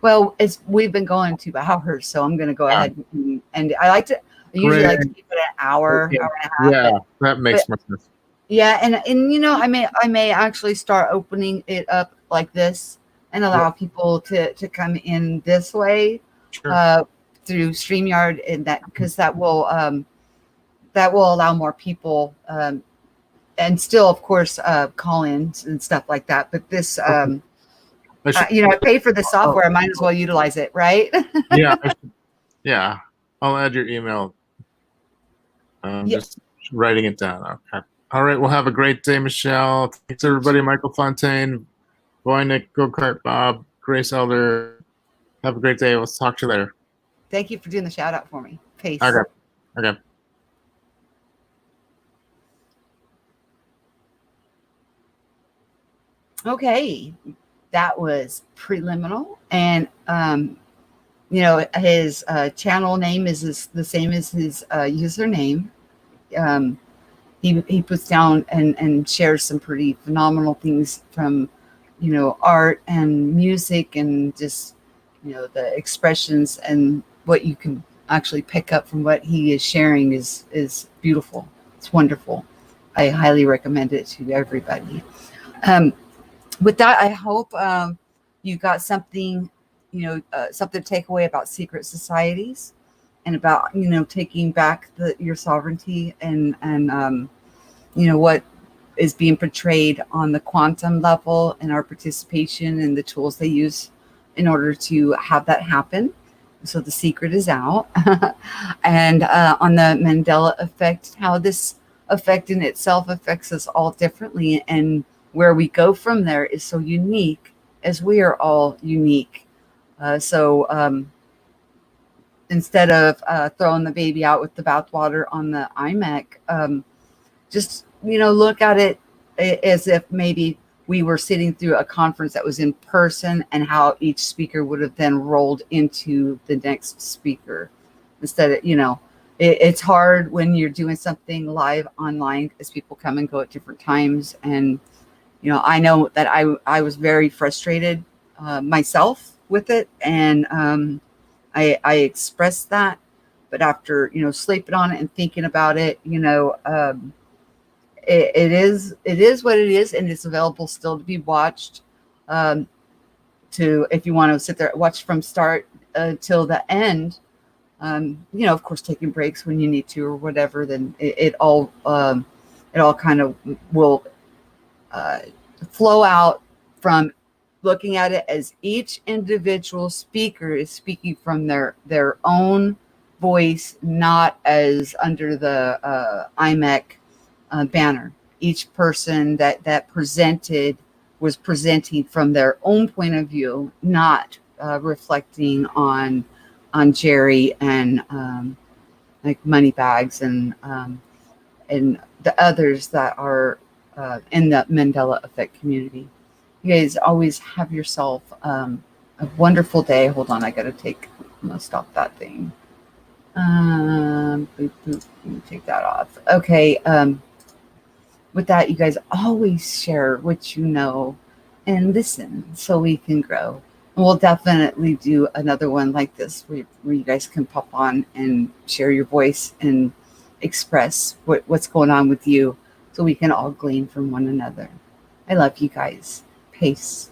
Well, we've been going 2 hours, so I'm going to go ahead and I usually like to keep it an hour, hour and a half. Yeah, that makes more sense. Yeah, and you know, I may actually start opening it up like this and allow people to come in this way through StreamYard, and that because that will allow more people and still, of course, call-ins and stuff like that. But this, you know, I paid for the software. I might as well utilize it, right? Yeah. I'll add your email. Just writing it down. Okay. All right. We'll have a great day, Michelle. Thanks, everybody. Michael Fontaine, Boynick, Go-Kart Bob, Grace Elder. Have a great day. We'll talk to you later. Thank you for doing the shout out for me. Peace. Okay. Okay, that was preliminary, and you know, his channel name is the same as his username. He puts down and shares some pretty phenomenal things from, you know, art and music and just, you know, the expressions, and what you can actually pick up from what he is sharing is beautiful. It's wonderful. I highly recommend it to everybody. With that, I hope you got something, you know, something to take away about secret societies and about, you know, taking back your sovereignty and you know, what is being portrayed on the quantum level and our participation and the tools they use in order to have that happen. So the secret is out. And on the Mandela Effect, how this effect in itself affects us all differently, and where we go from there is so unique, as we are all unique. So instead of throwing the baby out with the bathwater on the IMEC, just, you know, look at it as if maybe we were sitting through a conference that was in person, and how each speaker would have then rolled into the next speaker. Instead of, you know, it's hard when you're doing something live online because people come and go at different times. And, you know, I know that I was very frustrated myself with it. And I expressed that. But after, you know, sleeping on it and thinking about it, you know, it is what it is, and it's available still to be watched. If you want to sit there, watch from start till the end. You know, of course, taking breaks when you need to or whatever. Then it all kind of will flow out from looking at it as each individual speaker is speaking from their own voice, not as under the IMEC banner. Each person that presented was presenting from their own point of view, not reflecting on Jerry and like Moneybags and the others that are in the Mandela Effect community. You guys always have yourself a wonderful day. Hold on, I'm gonna stop that thing. Boop, boop, take that off. Okay. With that, you guys always share what you know and listen so we can grow. And we'll definitely do another one like this where you guys can pop on and share your voice and express what's going on with you so we can all glean from one another. I love you guys. Peace.